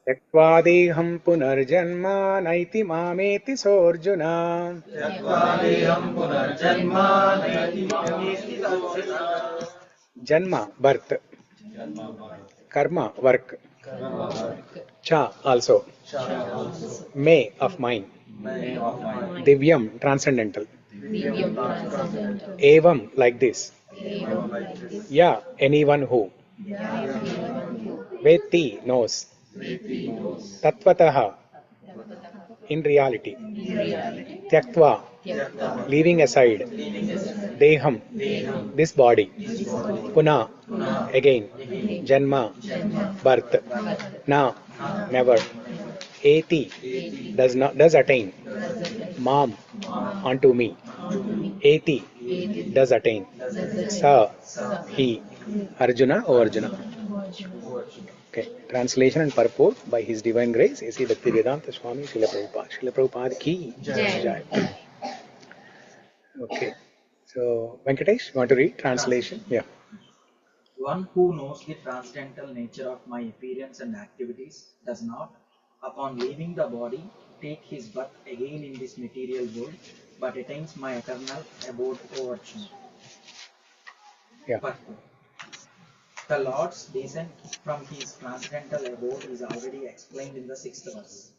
त्यक्त्वादेहं पुनर्जन्म नैति मामेति सोऽर्जुन जन्म birth, karma work, cha also, may of mind, divyam transcendental, evam like this, ya anyone who, veti knows, tatvatah in reality, tyaktva leaving aside, deham this body, puna again, janma birth, na never, eti does attain, mam unto me, eti does attain, sa he, Arjuna or Arjuna. Okay, translation and purport by His Divine Grace A.C. Bhaktivedanta Swami Srila Prabhupada. Srila Prabhupada ki jai. Okay, so Venkatesh, you want to read translation? Yeah. One who knows the transcendental nature of my appearance and activities does not, upon leaving the body, take his birth again in this material world, but attains my eternal abode over Arjuna. Yeah. Purport. The Lord's descent from his transcendental abode is already explained in the 6th verse.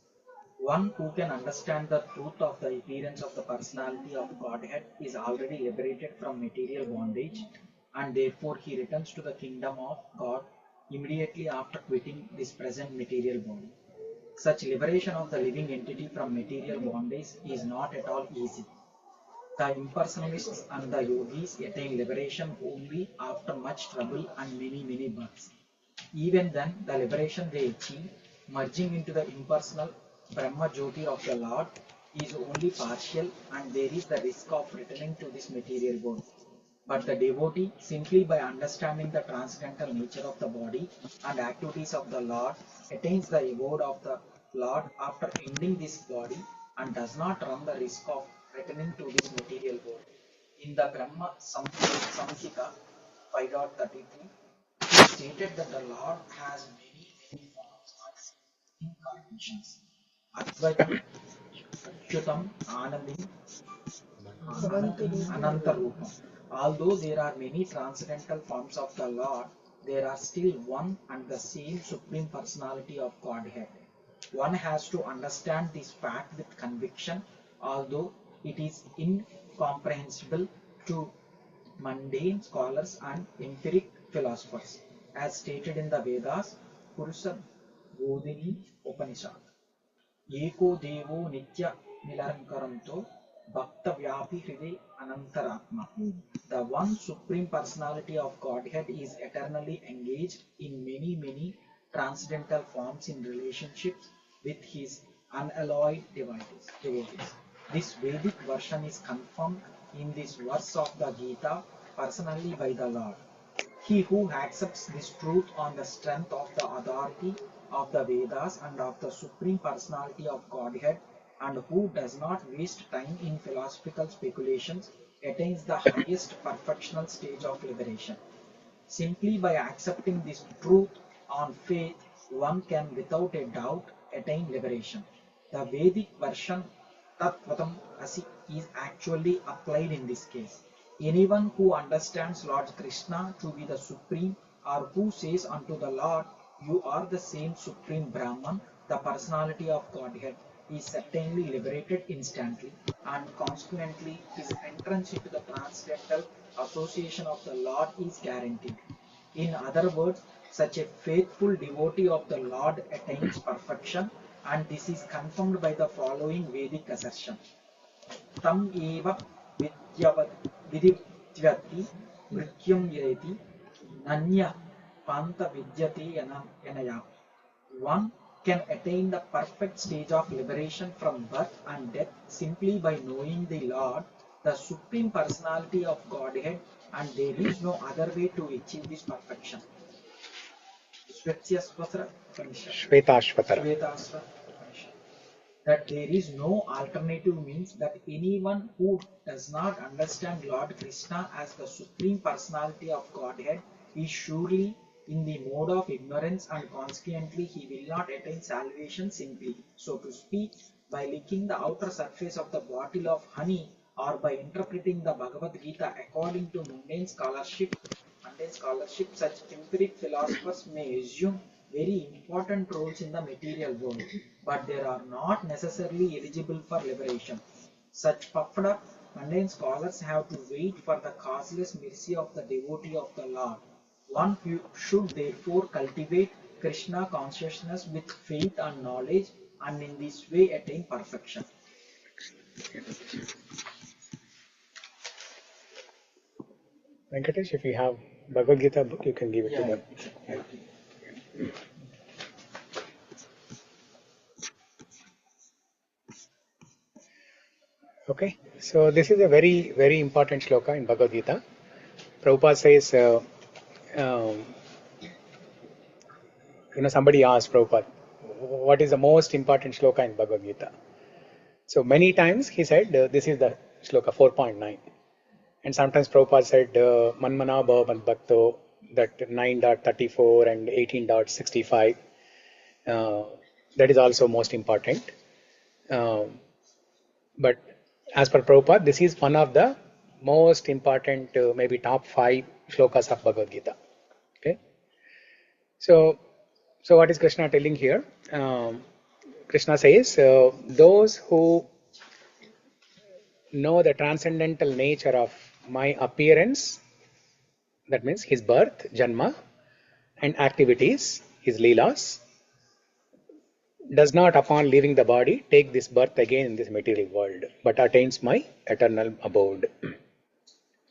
One who can understand the truth of the appearance of the personality of Godhead is already liberated from material bondage, and therefore he returns to the kingdom of God immediately after quitting this present material body. Such liberation of the living entity from material bondage is not at all easy. The impersonalists and the yogis attain liberation only after much trouble and many births. Even then, the liberation they achieve, merging into the impersonal Brahma Jyoti of the Lord, is only partial, and there is the risk of returning to this material world. But the devotee, simply by understanding the transcendental nature of the body and activities of the Lord, attains the abode of the Lord after ending this body and does not run the risk of returning to this material world. In the Brahma Samhita 5.33, he stated that the Lord has many forms and incarnations. Advaitam, Achyutam, Anandam, Ananta Rupam. Although there are many transcendental forms of the Lord, there are still one and the same Supreme Personality of Godhead. One has to understand this fact with conviction, although it is incomprehensible to mundane scholars and empiric philosophers, as stated in the Vedas, Purusa Bodhini Upanishad. Eko Devo Nitya Nilarankaranto Bhakta Vyapi Hriday Anantaratma. The one Supreme Personality of Godhead is eternally engaged in many transcendental forms in relationships with his unalloyed devotees. This Vedic version is confirmed in this verse of the Gita personally by the Lord. He who accepts this truth on the strength of the authority of the Vedas and of the Supreme Personality of Godhead, and who does not waste time in philosophical speculations, attains the highest perfectional stage of liberation. Simply by accepting this truth on faith, one can without a doubt attain liberation. The Vedic version Tattvatam Asi is actually applied in this case. Anyone who understands Lord Krishna to be the Supreme, or who says unto the Lord, "You are the same Supreme Brahman," the personality of Godhead, is certainly liberated instantly, and consequently his entrance into the transcendental association of the Lord is guaranteed. In other words, such a faithful devotee of the Lord attains perfection, and this is confirmed by the following Vedic assertion. Tam eva vidivyati mrityum yeti nanya panta vidyate yanaya. One can attain the perfect stage of liberation from birth and death simply by knowing the Lord, the Supreme Personality of Godhead, and there is no other way to achieve this perfection. Shvetashvatara Upanishad. That there is no alternative means that anyone who does not understand Lord Krishna as the Supreme Personality of Godhead is surely in the mode of ignorance, and consequently he will not attain salvation simply, so to speak, by licking the outer surface of the bottle of honey, or by interpreting the Bhagavad Gita according to mundane scholarship. Such empiric philosophers may assume very important roles in the material world, but they are not necessarily eligible for liberation. Such puffed up mundane scholars have to wait for the causeless mercy of the devotee of the Lord. One should therefore cultivate Krishna consciousness with faith and knowledge, and in this way attain perfection. Venkatesh, if you have Bhagavad Gita book, you can give it to them. Yeah. Okay, so this is a very, very important shloka in Bhagavad Gita. Prabhupada says, somebody asked Prabhupada, what is the most important shloka in Bhagavad Gita? So many times he said, this is the shloka 4.9. And sometimes Prabhupada said, Manmana Bhava Madbhakto, that 9.34 and 18.65. That is also most important. But as per Prabhupada, this is one of the most important, maybe top 5 shlokas of Bhagavad Gita. Okay. So what is Krishna telling here? Krishna says, those who know the transcendental nature of my appearance, that means his birth, Janma, and activities, his leelas, does not upon leaving the body take this birth again in this material world, but attains my eternal abode.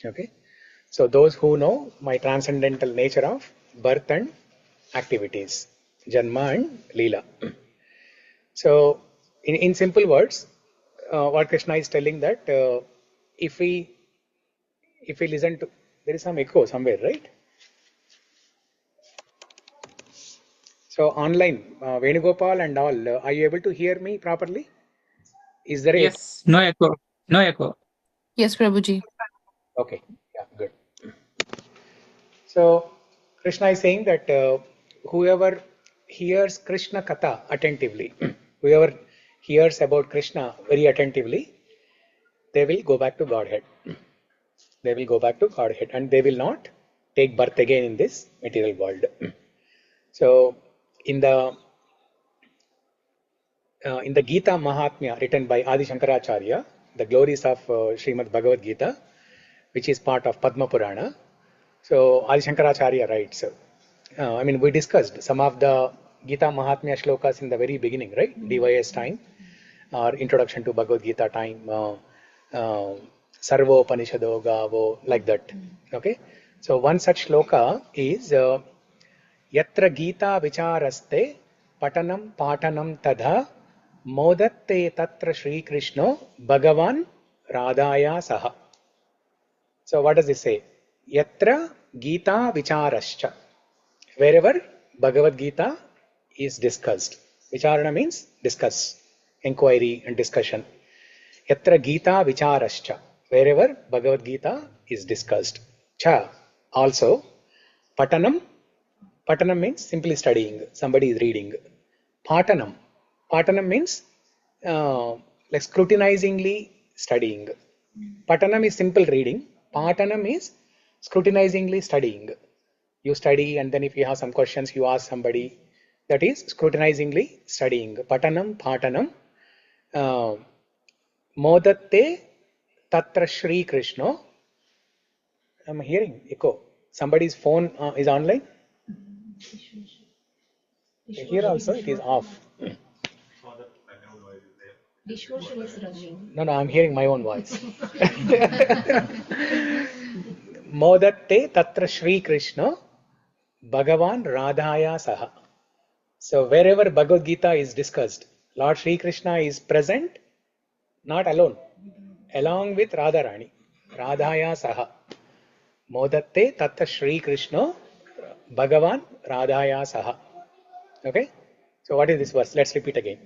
Okay. So those who know my transcendental nature of birth and activities, Janma and Leela. So in simple words, what Krishna is telling that if we listen to, there is some echo somewhere, right? So online, Venugopal and all, are you able to hear me properly? Is there a echo? Yes, no echo. No echo. Yes, Prabhuji. Okay, yeah, good. So Krishna is saying that whoever hears Krishna Katha attentively, whoever hears about Krishna very attentively, they will go back to Godhead. They will go back to Godhead and they will not take birth again in this material world. So in the Gita Mahatmya written by Adi Shankaracharya, the glories of Srimad Bhagavad Gita, which is part of Padma Purana. So Adi Shankaracharya writes, we discussed some of the Gita Mahatmya shlokas in the very beginning, right? DYS time, or introduction to Bhagavad Gita time, Sarvo Panishado Gavo, like that. Okay. So one such shloka is Yatra Gita Vicharaste Patanam Patanam Tadha Modatte Tatra Shri Krishno Bhagavan Radhaya Saha. So what does this say? Yatra Gita Vicharascha. Wherever Bhagavad Gita is discussed. Vicharana means discuss, inquiry and discussion. Yatra Gita Vicharascha. Wherever Bhagavad Gita is discussed. Cha. Also, Patanam. Patanam means simply studying. Somebody is reading. Patanam. Patanam means like scrutinizingly studying. Patanam is simple reading. Patanam is scrutinizingly studying. You study and then if you have some questions, you ask somebody. That is scrutinizingly studying. Patanam, Patanam. Modatte Tatra Shri Krishna. I'm hearing echo. Somebody's phone is online. Here also it is off. Dishwasher is running. No, I'm hearing my own voice. Modatte Tatra Shri Krishna Bhagavan Radhaya Saha. So wherever Bhagavad Gita is discussed, Lord Shri Krishna is present, not alone, along with Radharani. Radhaya Saha. Modatte Tatra Shri Krishna Bhagavan Radhaya Saha. Okay? So what is this verse? Let's repeat again.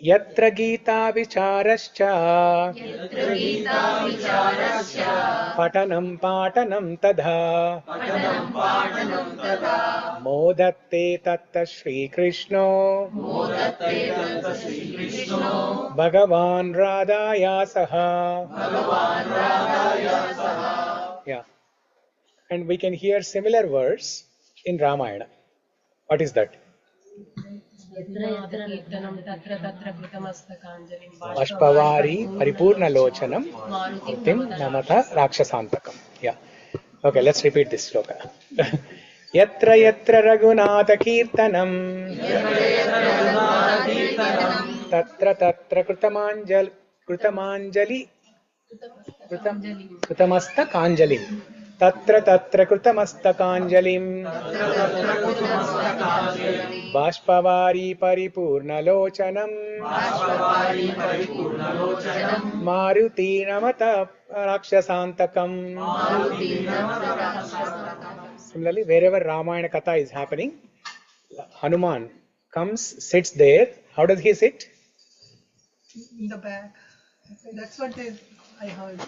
Yatra Gita Vicharascha यत्र Gita विचारश्च Patanam Patanam Tadha पठनं पाठनं तदा Modatte Tatta Shri Krishno मोदते तत् श्रीकृष्णो Bhagavan Radhaya Saha. भगवान् राधाय सह Yeah. And we can hear similar words in Ramayana. What is that? यत्र यत्र कीर्तनं तत्र तत्र कृतमस्तकाञ्जलिं Bashpavari Paripurna Lochanam मारुतिं Tim Namata Rakshasantakam. Yeah. Okay, let's repeat this sloka. Yatra yatra Raghunatha Kirtanam Tatra Tatra Krutamanjali Krutamastak Tatra Tatra Krutamastak Bashpavari Paripurna Lochanam Maruti Namata Rakshasantakam. Similarly, wherever Ramayana Katha is happening, Hanuman comes, sits there. How does he sit? In the back. That's what I heard.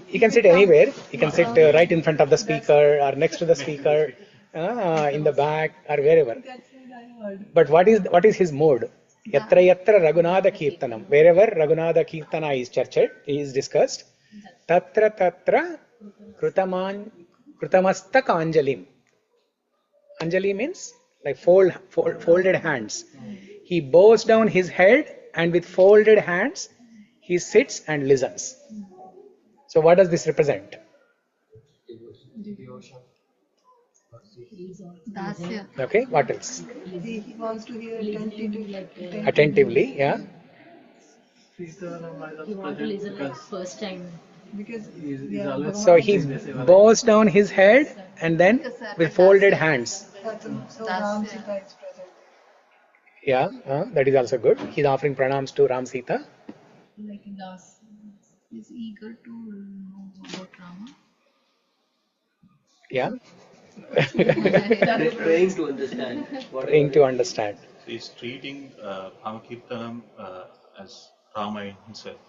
He can sit anywhere. He can sit right in front of the speaker or next to the speaker, in the back or wherever. That's what I heard. But what is his mode? Yatra yatra Raghunatha Kirtanam. Wherever Raghunatha Kirtana is churched, is discussed. Tatra tatra Krutamastak Anjalim. Anjali means like folded hands. He bows down his head and with folded hands he sits and listens. So what does this represent? दास्य Okay, what else? He wants to hear attentively. Attentively, yeah. You want to listen like first time. Because So he bows down his head and then with folded hands. so Ram Sita is present. Yeah, that is also good. He's offering pranams to Ram Sita. like Das is eager to know about Rama. Yeah. Trying to understand. Trying to understand. So he's treating Amakirtanam as Rama himself.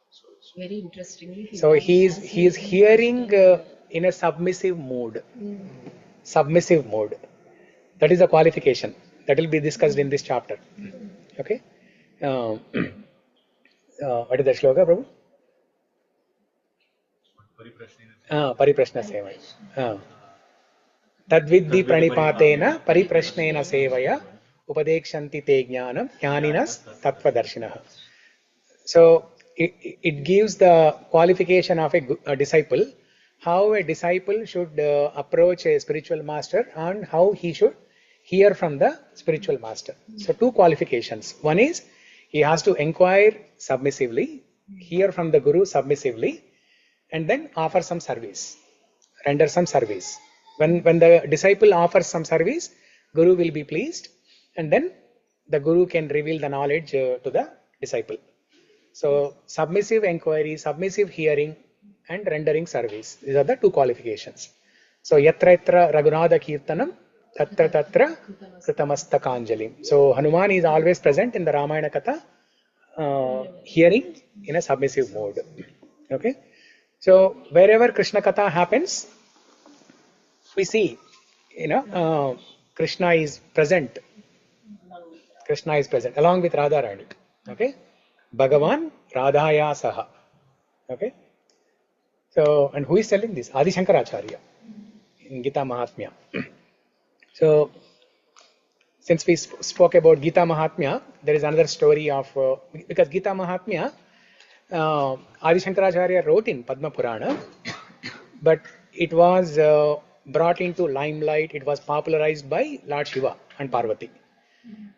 So it's Very interestingly. So he is hearing in a submissive mood. Submissive mode. That is a qualification. That will be discussed in this chapter. Okay. What is the shloka, Prabhu? Pariprashna seva. Tadvidhi pranipatena pariprashnena sevaya upadekshanti te jnanam jnaninas tattvadarshinaha. So it gives the qualification of a disciple, how a disciple should approach a spiritual master and how he should hear from the spiritual master. So two qualifications. One is he has to inquire submissively, hear from the Guru submissively, and then offer some service, render some service. When the disciple offers some service, Guru will be pleased, and then the Guru can reveal the knowledge to the disciple. So submissive inquiry, submissive hearing, and rendering service. These are the two qualifications. So yatra yatra Raghunatha Kirtanam, tatra tatra Kritamastak. So Hanuman is always present in the Ramayana Katha, hearing in a submissive mode. Okay. So wherever Krishna Katha happens, we see, Krishna is present. Krishna is present along with Radharani. Okay. Bhagavan Radhaya Saha. Okay. So, and who is telling this? Adi Shankaracharya in Gita Mahatmya. So, since we spoke about Gita Mahatmya, there is another story of, because Gita Mahatmya, Adi Shankaracharya wrote in Padma Purana, but it was brought into limelight, it was popularized by Lord Shiva and Parvati.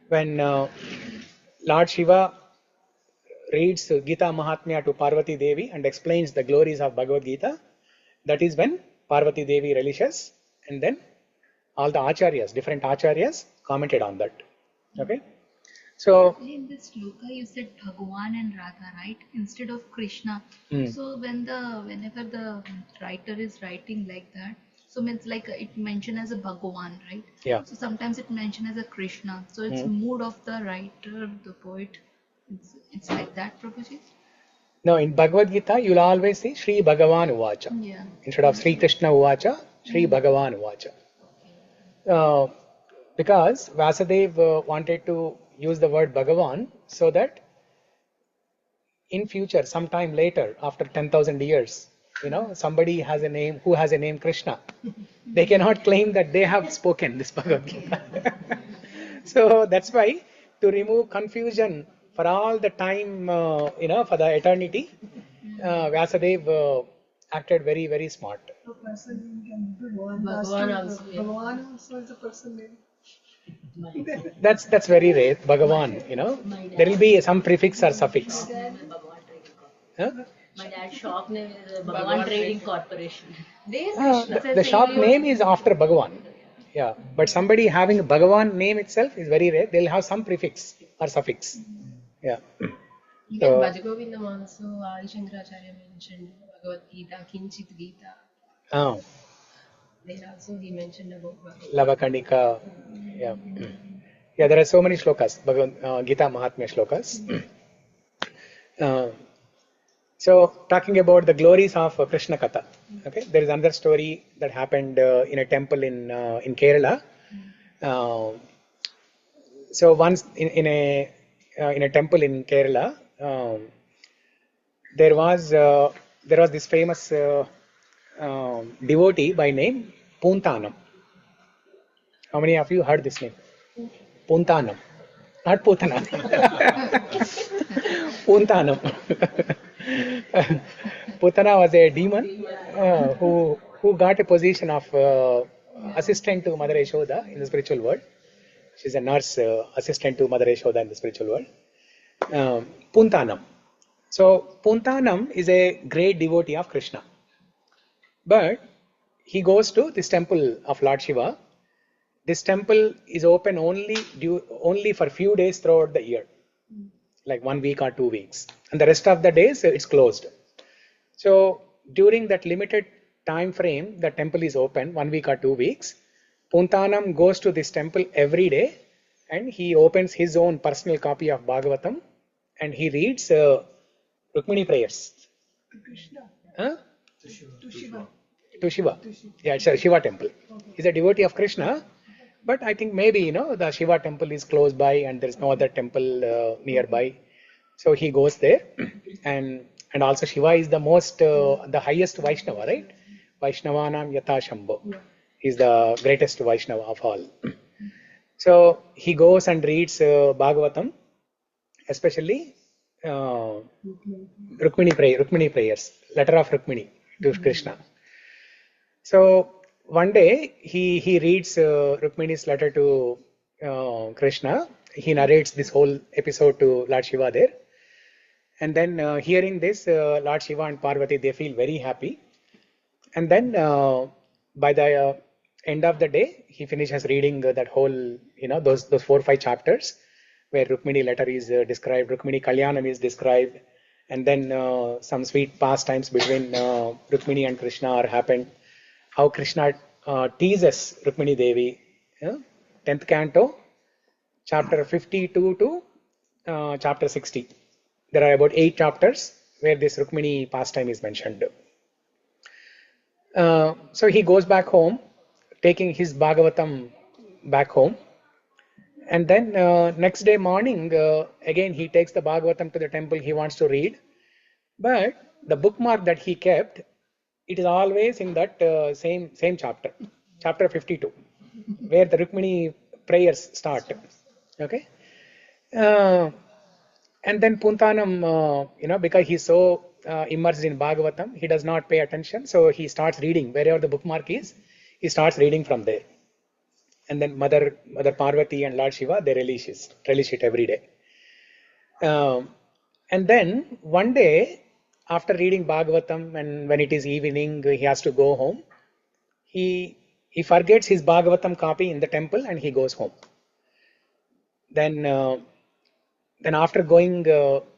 When Lord Shiva reads Gita Mahatmya to Parvati Devi and explains the glories of Bhagavad Gita, that is when Parvati Devi relishes, and then all the acharyas, different acharyas commented on that. Okay. So In this shloka, you said Bhagwan and Radha, right? Instead of Krishna. So whenever the writer is writing like that, so means like it mentioned as a Bhagwan, right? yeah. So sometimes it mentioned as a Krishna. So it's mood of the writer, the poet, It's like that, Prabhuji? No, in Bhagavad Gita, you'll always see Sri Bhagavan Uvacha. Yeah. Instead of Sri Krishna Uvacha, Sri Bhagavan Uvacha. Because Vasudev wanted to use the word Bhagavan so that in future, sometime later, after 10,000 years, somebody has a name who has a name Krishna. They cannot claim that they have spoken this Bhagavad Gita. So that's why, to remove confusion for all the time, for the eternity, Vyasadeva acted very, very smart. So person name can be Bhagavan also, yeah. Bhagavan also is a person name. That's very rare. Bhagavan, there will be some prefix or suffix. Huh? My dad's shop name is Bhagavan Trading Corporation. The shop name is after Bhagavan. Yeah, but somebody having a Bhagavan name itself is very rare. They'll have some prefix or suffix. Yeah. Even So, Bhajagovindam also, Adi Shankaracharya mentioned Bhagavad Gita, Kinchit Gita. There also he mentioned about Bhagavad Lavakanika. Yeah. Yeah, there are so many shlokas, Bhagavad Gita Mahatmya shlokas. So, talking about the glories of Krishna Katha. Okay, there is another story that happened in a temple in Kerala. So once in a temple in Kerala, there was this famous devotee by name Puntanam. How many of you heard this name? Puntanam, not Putana. Puntanam. Putana was a demon who got a position of assistant to Mother Yashoda in the spiritual world. She's a nurse assistant to Mother Yashoda in the spiritual world. Puntanam. So Puntanam is a great devotee of Krishna. But he goes to this temple of Lord Shiva. This temple is open only for few days throughout the year, like 1 week or 2 weeks. And the rest of the days it's closed. So during that limited time frame, the temple is open 1 week or 2 weeks. Puntanam goes to this temple every day and he opens his own personal copy of Bhagavatam and he reads Rukmini prayers. To Krishna. Huh? To Shiva. To Shiva. Yeah, it's a Shiva temple. He's a devotee of Krishna, but I think maybe the Shiva temple is close by and there is no other temple nearby. So he goes there, and also Shiva is the highest Vaishnava, right? Vaishnavanam Yatha Shambho. He's the greatest Vaishnava of all. So he goes and reads Bhagavatam, especially Rukmini prayers, letter of Rukmini to Krishna. So one day he reads Rukmini's letter to Krishna. He narrates this whole episode to Lord Shiva there. And then hearing this, Lord Shiva and Parvati, they feel very happy. And then by the end of the day, he finishes reading that whole, those 4 or 5 chapters where Rukmini letter is described, Rukmini Kalyanam is described, and then some sweet pastimes between Rukmini and Krishna are happened. How Krishna teases Rukmini Devi. 10th canto, chapter 52 to chapter 60. There are about 8 chapters where this Rukmini pastime is mentioned. So he goes back home, taking his Bhagavatam back home. And then next day morning, again he takes the Bhagavatam to the temple he wants to read. But the bookmark that he kept, it is always in that same chapter, chapter 52, where the Rukmini prayers start. Okay. And then Puntanam, because he's so immersed in Bhagavatam, he does not pay attention. So he starts reading wherever the bookmark is. He starts reading from there. And then Mother Parvati and Lord Shiva, they relish it every day. And then one day, after reading Bhagavatam, and when it is evening, he has to go home. He forgets his Bhagavatam copy in the temple and he goes home. Then after going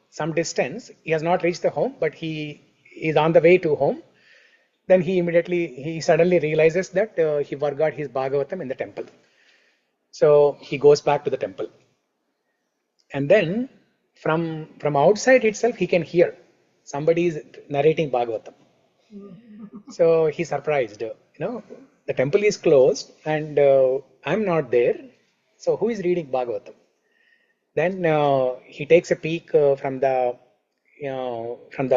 some distance, he has not reached the home, but he is on the way to home. Then he suddenly realizes that he forgot his Bhagavatam in the temple. So he goes back to the temple. And then from outside itself he can hear somebody is narrating Bhagavatam. So he's surprised. The temple is closed and I'm not there. So who is reading Bhagavatam? Then he takes a peek from the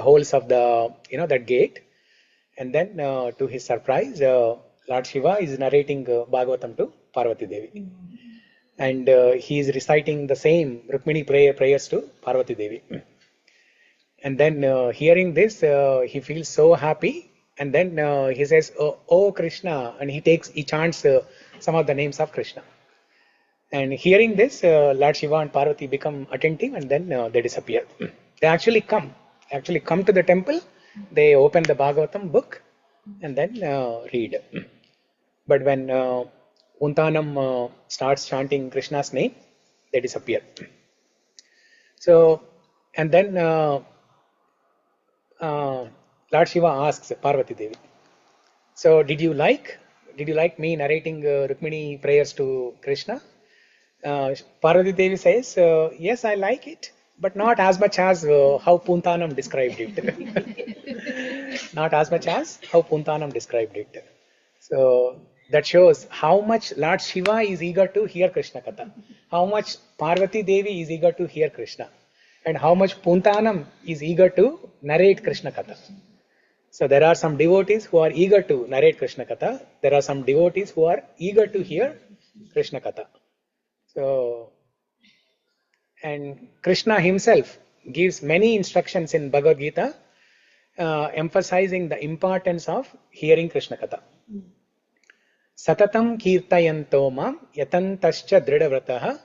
holes of the that gate, and then to his surprise, Lord Shiva is narrating Bhagavatam to Parvati Devi, and he is reciting the same Rukmini prayers to Parvati Devi. And then hearing this, he feels so happy, and then he says, "Oh Krishna," and he chants some of the names of Krishna. And hearing this, Lord Shiva and Parvati become attentive, and then they disappear. They actually come to the temple. They open the Bhagavatam book and then read. But when Puntanam starts chanting Krishna's name, they disappear. So, and then Lord Shiva asks Parvati Devi, "So did you like me narrating Rukmini prayers to Krishna?" Parvati Devi says, "Yes, I like it, but not as much as how Puntanam described it." Not as much as how Puntanam described it. So that shows how much Lord Shiva is eager to hear Krishna Katha, how much Parvati Devi is eager to hear Krishna, and how much Puntanam is eager to narrate Krishna Katha. So there are some devotees who are eager to narrate Krishna Katha. There are some devotees who are eager to hear Krishna Katha. So, and Krishna himself gives many instructions in Bhagavad Gita, emphasizing the importance of hearing Krishna Katha. Satatam kirtayanto mam yatantascha dridavratah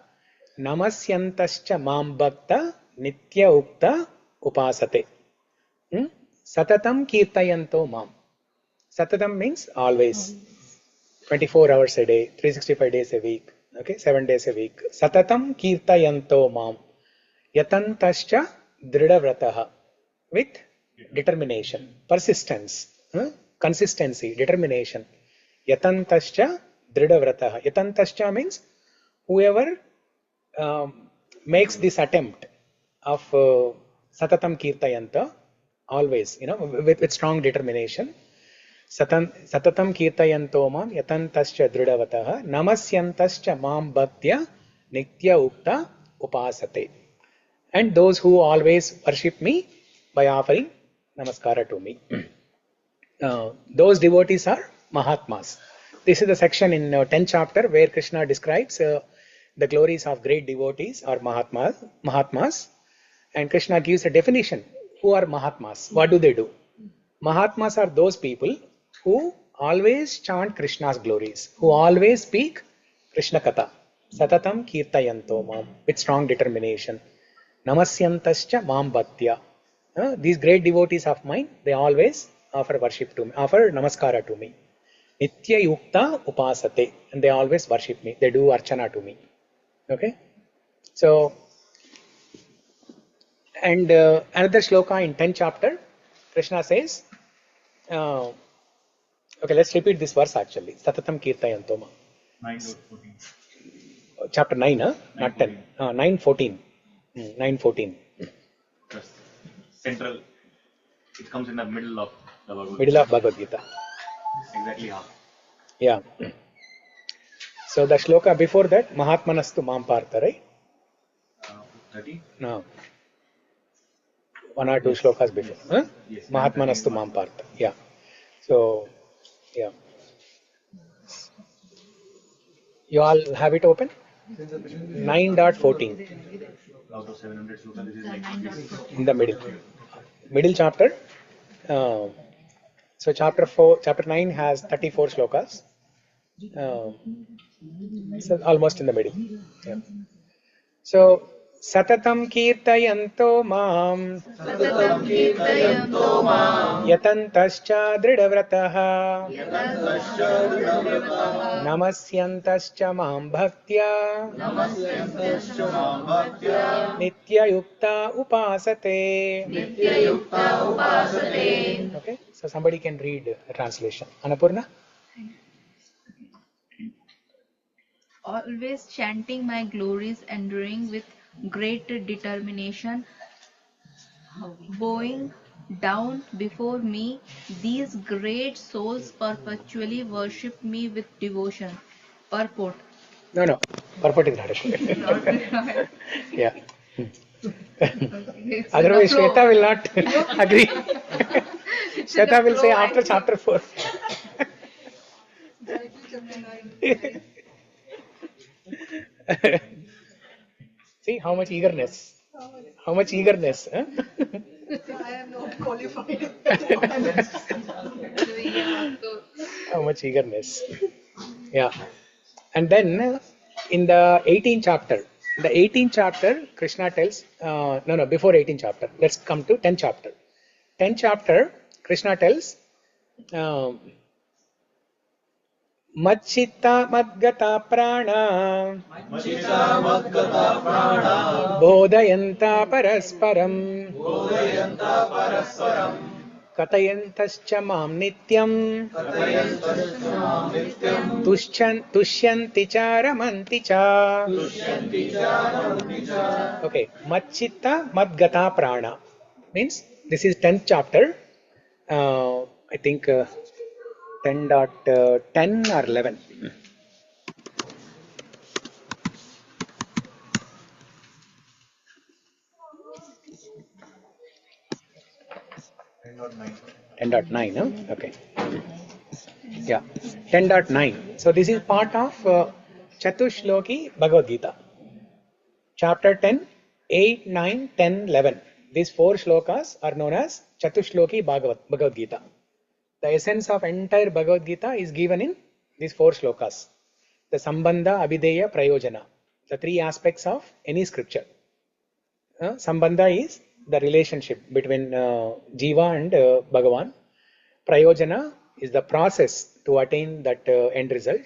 namasyantascha mam bhakta nitya ukta upasate. Satatam kirtayanto mam. Satatam means always. 24 hours a day, 365 days a week. Okay, 7 days a week. Satatam kirtayanto mam yatantascha dridavratah, with determination, persistence, consistency, determination. Yatantascha dridavratah. Yatantascha means whoever makes this attempt of satatam kirtayanta, always, with strong determination. Satatam kirtayanto mam yatantascha dridavratah namasyantascha mam bhaktya nitya ukta upasate. And those who always worship me by offering namaskara to me. Those devotees are Mahatmas. This is the section in 10th chapter where Krishna describes the glories of great devotees or Mahatmas. And Krishna gives a definition. Who are Mahatmas? What do they do? Mahatmas are those people who always chant Krishna's glories, who always speak Krishna Katha. Satatam kirtayanto mam, with strong determination. Namasyantascha mam bhaktya. These great devotees of mine, they always offer worship to me, offer namaskara to me. Nitya yukta upasate, and they always worship me. They do archana to me. Okay? So, and another shloka in 10th chapter, Krishna says, okay, let's repeat this verse actually. Satatam kirtayanto mam. 9:14. Chapter 9, not 10. 9:14. 9:14. Central. It comes in the middle of the Bhagavad Gita. Middle of Bhagavad Gita. Exactly half. Yeah. So the shloka before that, Mahatmanastu mam partha, right? 30? No. One or two shlokas before. Huh? Yes. Mahatmanastu mam partha. Yeah. So, yeah. You all have it open? 9.14. Out of 700 slokas, this is like In the middle. Middle chapter. So chapter 9 has 34 shlokas. So almost in the middle. Yeah. So Satatam kirtayanto mam yatantascha dridavratah namasyantascha mam bhaktya nitya yukta upasate. Okay, so somebody can read the translation. Annapurna? Always chanting my glories, enduring with great determination, bowing down before me. These great souls perpetually worship me with devotion. Purport. No. Purport is not required. Not required. Yeah. It's in Otherwise, the flow. Shweta will not agree. It's in the Shweta will say flow, after actually. chapter 4. Directly chapter 9. See how much eagerness. Oh, How much eagerness. Huh? I am not qualified. How much eagerness. Yeah. And then in the 18th chapter, Krishna tells, before 18th chapter, let's come to 10th chapter. 10th chapter, Krishna tells, Machita Madgata Prana Bodhayanta Parasparam Katayantascha Mam Nityam Tushyanti cha Ramanti cha. Okay, Machita Madgata Prana means this is 10th chapter. I think 10.10 or 11. 10.9, huh? Okay. Yeah, 10.9. So this is part of Chatushloki Bhagavad Gita. Chapter 10, 8, 9, 10, 11. These 4 shlokas are known as Chatushloki Bhagavad Gita. The essence of entire Bhagavad Gita is given in these 4 shlokas. The Sambandha, Abhideya, Prayojana. The 3 aspects of any scripture. Sambandha is the relationship between Jiva and Bhagavan. Prayojana is the process to attain that end result.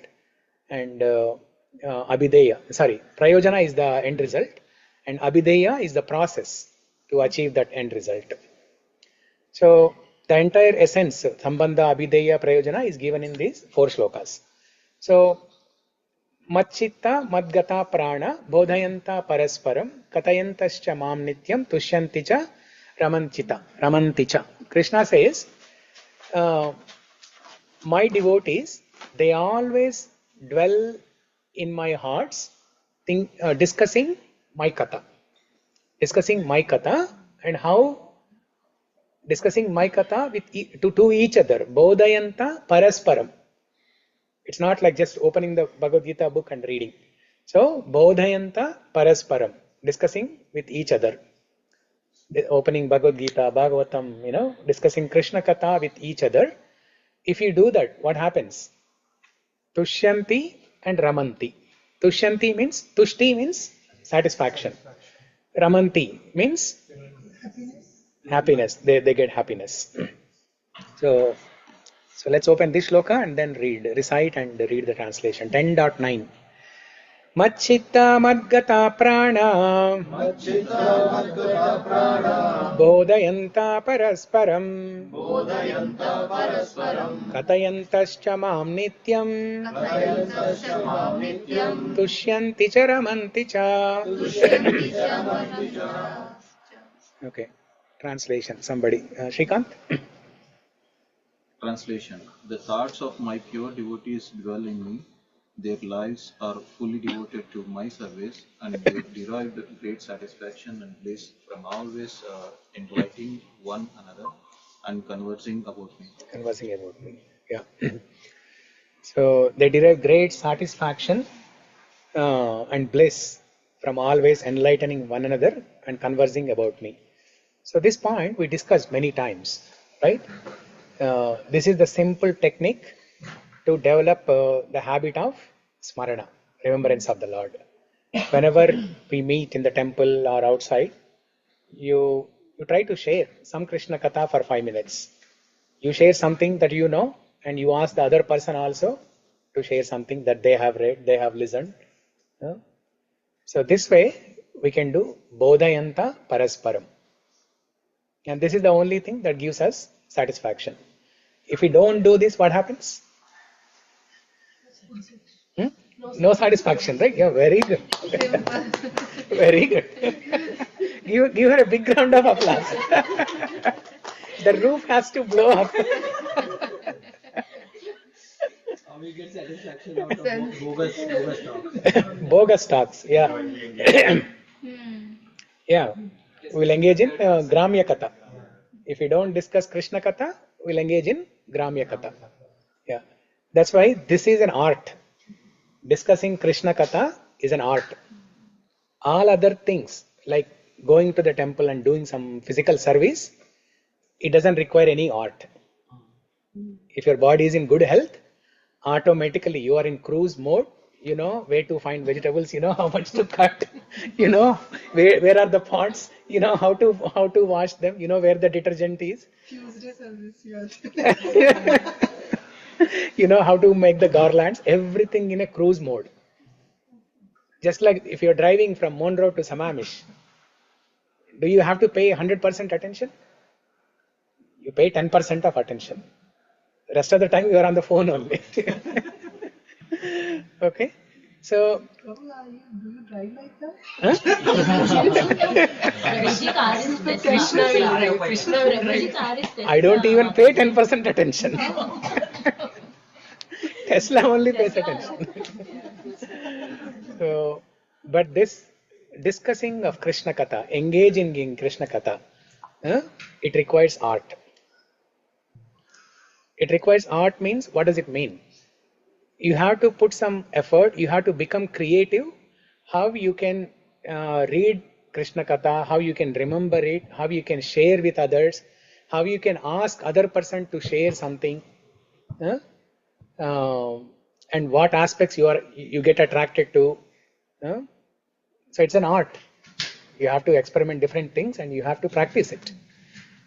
And Prayojana is the end result. And Abhideya is the process to achieve that end result. So the entire essence, Sambandha, Abhideya, Prayojana is given in these 4 shlokas. So, Machchitta Madgata Prana Bodhayanta Parasparam Katayantascha Mam Nityam Tushyanticha Ramanticha. Krishna says, my devotees, they always dwell in my hearts, discussing my katha. Discussing my katha and how discussing my katha to each other. Bodhayanta Parasparam. It's not like just opening the Bhagavad Gita book and reading. So, Bodhayanta Parasparam, discussing with each other. Opening Bhagavad Gita, Bhagavatam, discussing Krishna Katha with each other. If you do that, what happens? Tushyanti and Ramanti. Tushyanti means, Tushti means satisfaction. Ramanti means happiness. They get happiness. So let's open this shloka and then recite and read the translation. 10.9. Machchitta Madgata Prana Bodhayanta Parasparam Katayantascha Mam Nityam Tushyanti cha Ramanti cha. Okay. Translation. Somebody. Shrikant? Translation. The thoughts of my pure devotees dwell in me. Their lives are fully devoted to my service, and they derive great satisfaction and bliss from always enlightening one another and conversing about me. Conversing about me. Yeah. So they derive great satisfaction and bliss from always enlightening one another and conversing about me. So this point we discussed many times, right? This is the simple technique to develop the habit of smarana, remembrance of the Lord. Whenever we meet in the temple or outside, you try to share some Krishna Katha for 5 minutes. You share something that you know, and you ask the other person also to share something that they have read, they have listened. So this way we can do Bodhayanta Parasparam. And this is the only thing that gives us satisfaction. If we don't do this, what happens? No satisfaction, right? Yeah, very good. Very good. Give her a big round of applause. The roof has to blow up. We get satisfaction out of bogus talks. Bogus talks, yeah. Yeah, we'll engage in Gramya Katha. If we don't discuss Krishna Katha, we'll engage in Gramya Katha. Yeah, that's why this is an art. Discussing Krishna Katha is an art. All other things like going to the temple and doing some physical service, it doesn't require any art. If your body is in good health, automatically you are in cruise mode. You know where to find vegetables, you know how much to cut, you know where are the pots, you know how to wash them, you know where the detergent is. Tuesday service, yeah. You know how to make the garlands, everything in a cruise mode. Just like if you're driving from Monroe to Sammamish, do you have to pay 100% attention? You pay 10% of attention. Rest of the time you are on the phone only. Okay, so Do you drive like that? huh? Krishna will drive. Krishna will drive. I don't even pay 10% attention. Tesla only pays attention. So, but this discussing of Krishna Katha, engaging in Krishna Katha, it requires art. It requires art means, what does it mean? You have to put some effort, you have to become creative, how you can read Krishna Katha, how you can remember it, how you can share with others, how you can ask other person to share something, and what aspects you get attracted to. So it's an art. You have to experiment different things and you have to practice it.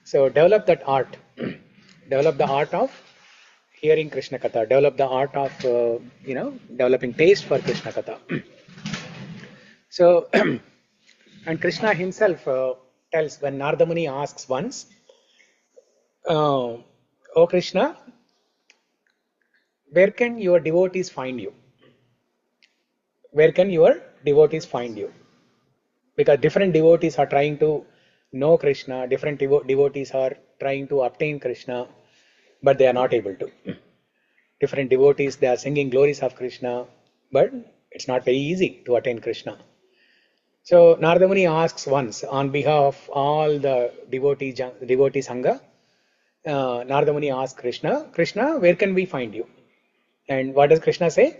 So develop that art. Develop the art of hearing Krishna Katha. Develop the art of developing taste for Krishna Katha. So and Krishna himself tells, when Narada Muni asks once, "Oh Krishna, where can your devotees find you? Where can your devotees find you?" Because different devotees are trying to know Krishna, different devotees are trying to obtain Krishna, but they are not able to. Different devotees, they are singing glories of Krishna, but it's not very easy to attain Krishna. So Narada Muni asks once on behalf of all the devotee Sangha, Narada Muni asks Krishna, "Krishna, where can we find you?" And what does Krishna say?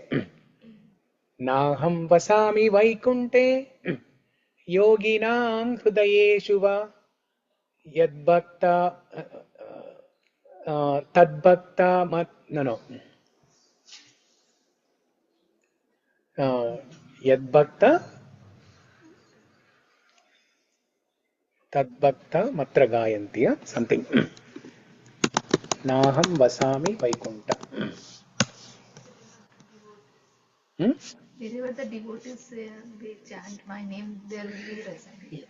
Naham vasami vaikunte yoginam hrudayeshu va yadbhakta tadbhakta mat no yadbhakta tadbhakta matra gayanti, something. Naham vasami vaikunta. Wherever the devotees they chant my name, there will be residing.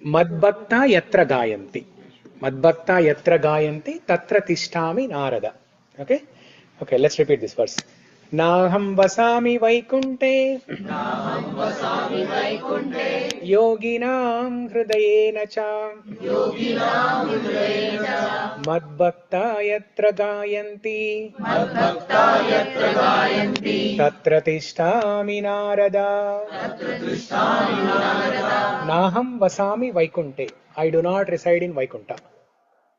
Madbhakta yatra gayanti. Madbhakta yatra gayanti tatra tishtami narada. Okay? Okay, let's repeat this verse. Naham vasami vaikunte yoginam hrudayena cha madbhakta yatra gayanti tatra tishtami narada. Naham vasami vaikunte. I do not reside in Vaikunta.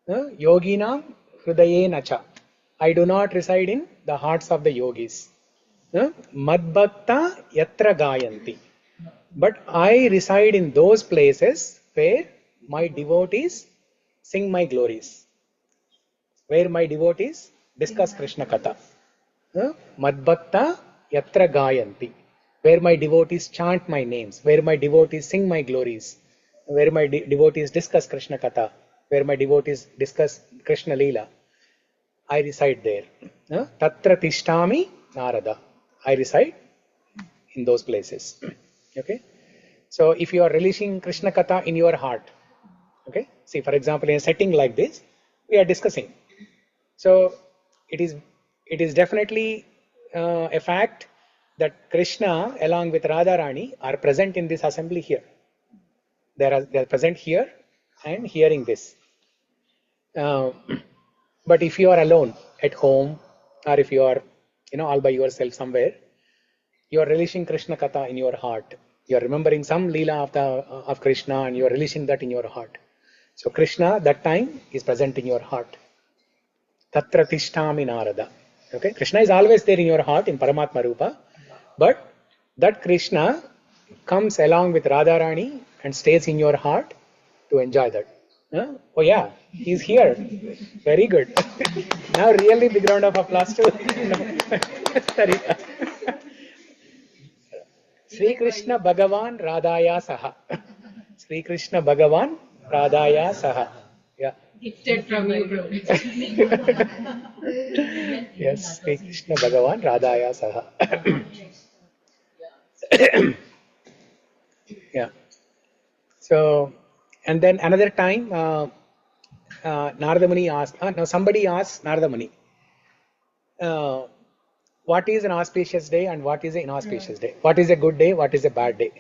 Yoginam hrudayena cha. I do not reside in the hearts of the yogis. Madbhakta yatra gayanti. But I reside in those places where my devotees sing my glories. Where my devotees discuss Krishna Katha. Madbhakta yatra gayanti. Where my devotees chant my names. Where my devotees sing my glories. Where my devotees discuss Krishna Katha. Where my devotees discuss Krishna Leela. I reside there. Tatra tishtami narada. I reside in those places. Okay. So if you are relishing Krishna Katha in your heart, okay. See, for example, in a setting like this, we are discussing. So it is definitely a fact that Krishna along with Radharani are present in this assembly here. They are present here and hearing this. But if you are alone at home, or if you are, all by yourself somewhere, you are relishing Krishna Katha in your heart. You are remembering some Leela of Krishna, and you are relishing that in your heart. So Krishna that time is present in your heart. Tatra tishtami narada. Okay, Krishna is always there in your heart in Paramatma Rupa, but that Krishna comes along with Radharani and stays in your heart to enjoy that. Oh yeah, he's here. Very good. Now really big round of applause to Sarita. Sri Krishna Bhagavan Radhaya Saha. Sri Krishna Bhagavan Radhaya Saha. Yeah. Gifted from you, bro. Yes, Sri Krishna Bhagavan Radhaya Saha. Yeah. So, and then another time, Narada Muni asked, no, somebody asked Narada Muni, what is an auspicious day and what is an inauspicious day? What is a good day? What is a bad day?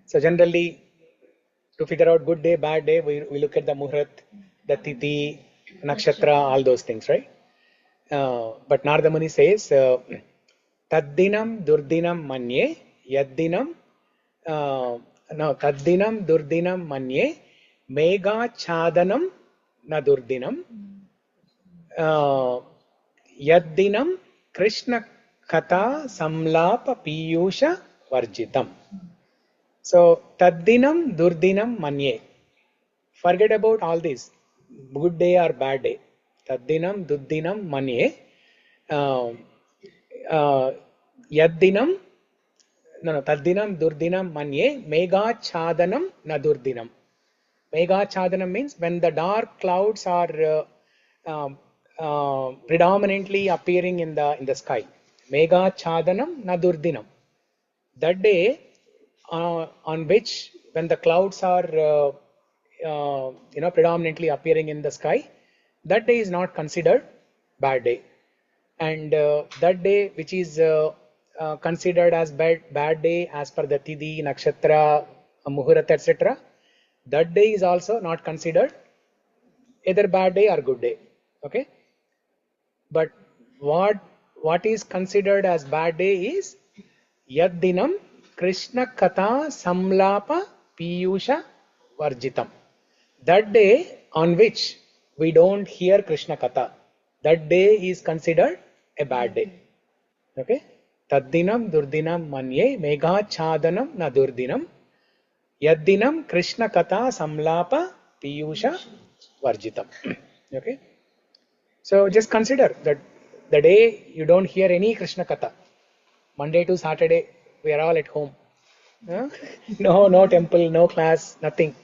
So generally, to figure out good day, bad day, we look at the muhurat, the tithi, nakshatra, all those things, right? But Narada Muni says, Taddinam Durdinam Manye, Yaddinam, Taddinam Durdinam Manye, Mega Chadanam Na Durdinam, Yaddinam Krishna Katha Samlapa Piyusha Varjitam. So, Taddinam Durdinam Manye. Forget about all this, good day or bad day. Taddinam Duddinam Manye. Yaddinam, Taddinam Durdinam Manye, Mega Chadanam Na Durdinam. Mega Chadanam means when the dark clouds are predominantly appearing in the sky. Mega Chadanam Na Durdinam. That day on which when the clouds are predominantly appearing in the sky, that day is not considered bad day. And that day which is considered as bad day as per the Tidhi, Nakshatra, Muhurat, etc., that day is also not considered either bad day or good day. Okay, but what is considered as bad day is Yaddinam Krishna Katha Samlapa Piyusha Varjitam. That day on which we don't hear Krishna Katha, that day is considered a bad day. Okay, Taddinam Durdinam Manye Megha Chadanam Na Durdinam Yaddinam Krishna Katha Samlapa Piyusha Varjitam. Okay, so just consider that the day you don't hear any Krishna Katha, Monday to Saturday, we are all at home. No temple, no class, nothing.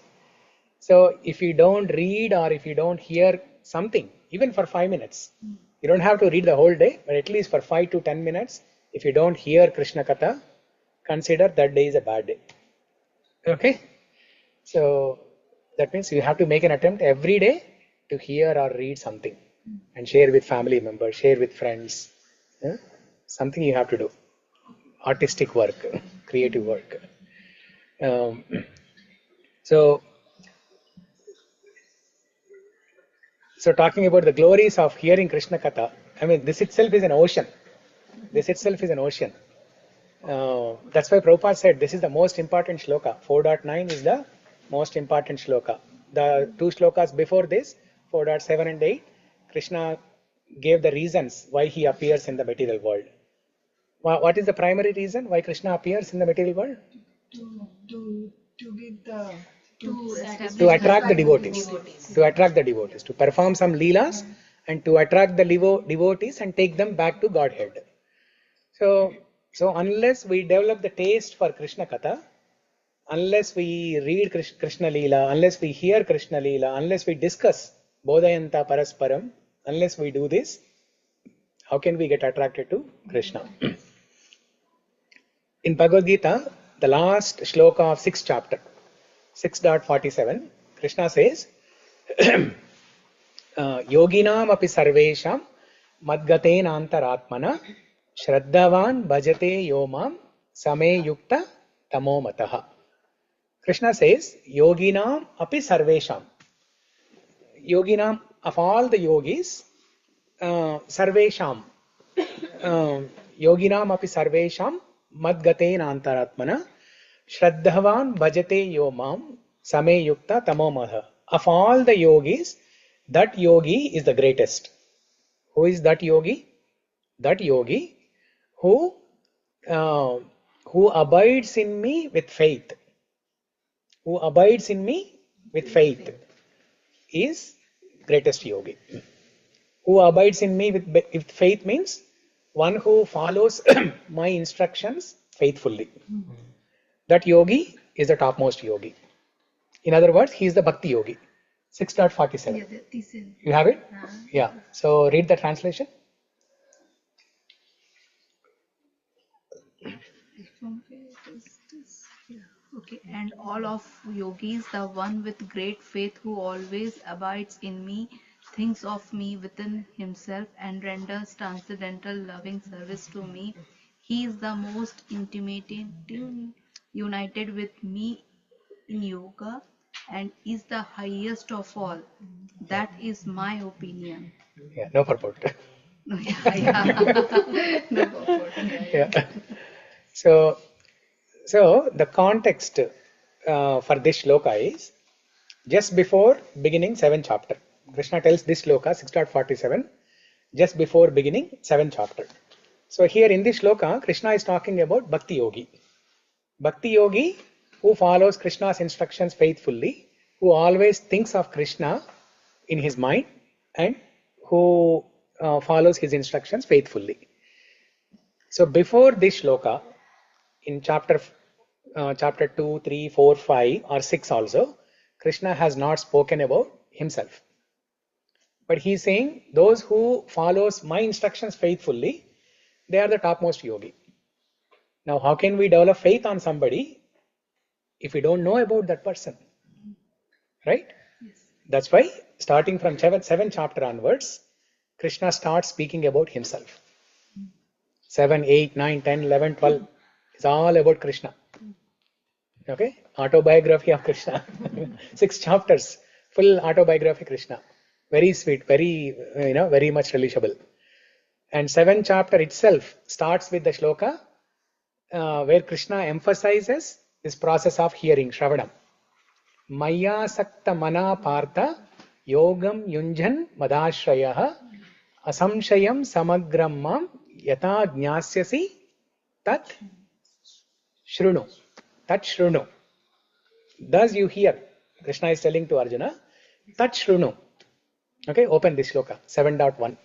So if you don't read or if you don't hear something, even for 5 minutes, you don't have to read the whole day, but at least for 5 to 10 minutes, if you don't hear Krishna Katha, consider that day is a bad day. Okay? So that means you have to make an attempt every day to hear or read something and share with family members, share with friends. Something you have to do. Artistic work, creative work. So talking about the glories of hearing Krishna Katha, I mean, this itself is an ocean. This itself is an ocean. That's why Prabhupada said this is the most important shloka. 4.9 is the most important shloka. The two shlokas before this, 4.7 and 8, Krishna gave the reasons why he appears in the material world. What is the primary reason why Krishna appears in the material world? To give the To attract the devotees. To attract the devotees. To perform some leelas and to attract the devotees and take them back to Godhead. So unless we develop the taste for Krishna Katha, unless we read Krishna Leela, unless we hear Krishna Leela, unless we discuss Bodhayanta Parasparam, unless we do this, how can we get attracted to Krishna? In Bhagavad Gita, the last shloka of 6th chapter, 6.47, Krishna says, Yoginam api sarvesham madgatena antaratmana Shraddhavan bhajate yomam same yukta tamo mataha. Krishna says, Yoginam api sarvesham. Yoginam, of all the yogis, sarvesham. Yoginam api sarvesham madgaten antaratmana. Shraddhavan bhajate yomam same yukta tamo mataha. Of all the yogis, that yogi is the greatest. Who is that yogi? That yogi who abides in me with faith. Who abides in me with faith is greatest yogi. Who abides in me with faith means one who follows my instructions faithfully. That yogi is the topmost yogi. In other words, he is the bhakti yogi. 6.47. Yeah, this is. You have it? Yeah. So read the translation. Okay, and all of yogis, the one with great faith who always abides in me, thinks of me within himself and renders transcendental loving service to me. He is the most intimately united with me in yoga and is the highest of all. That is my opinion. Yeah, no purport. No purport. Yeah. So the context for this shloka is just before beginning 7th chapter. Krishna tells this shloka 6.47 just before beginning 7th chapter. So here in this shloka, Krishna is talking about Bhakti Yogi. Bhakti Yogi who follows Krishna's instructions faithfully, who always thinks of Krishna in his mind and who follows his instructions faithfully. So before this shloka, in chapter 2, 3, 4, 5 or 6 also, Krishna has not spoken about himself. But he is saying those who follows my instructions faithfully, they are the topmost yogi. Now how can we develop faith on somebody if we don't know about that person? Right? Yes. That's why starting from 7th chapter onwards, Krishna starts speaking about himself. 7, 8, 9, 10, 11, 12 is all about Krishna. Okay? Autobiography of Krishna. 6 chapters, full autobiography of Krishna. Very sweet, very, very much relishable. And 7th chapter itself starts with the shloka where Krishna emphasizes this process of hearing, Shravanam. Maya sakta mana partha yogam yunjan madashrayah asamshayam samagram mam yata jnasyasi tat shrunu. Tat shrunu. Thus you hear. Krishna is telling to Arjuna, tat shrunu. Okay, open this shloka, 7.1.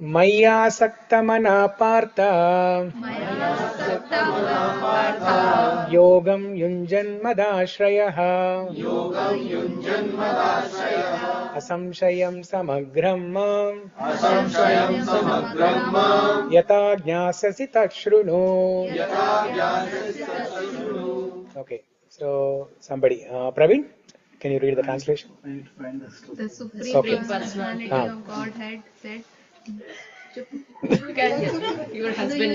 Maya sakta mana partha yogam yunjan madashrayah asamshayam samagram mam yata jnasasi tat shrunu. Okay, so somebody, Praveen, can you read the translation? The Supreme Personality of Godhead said, You can, your husband,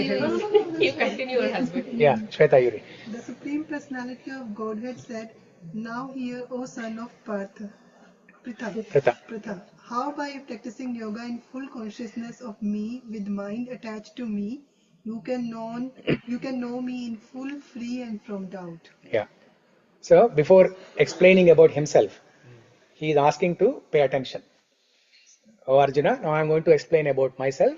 you continue your husband. Yeah, Shweta, you read. The Supreme Personality of Godhead said, "Now hear, O son of Partha, Pritha, how by practicing yoga in full consciousness of me with mind attached to me, you can know me in full, free and from doubt." Yeah. So before explaining about himself, he is asking to pay attention. Oh Arjuna, now I am going to explain about myself.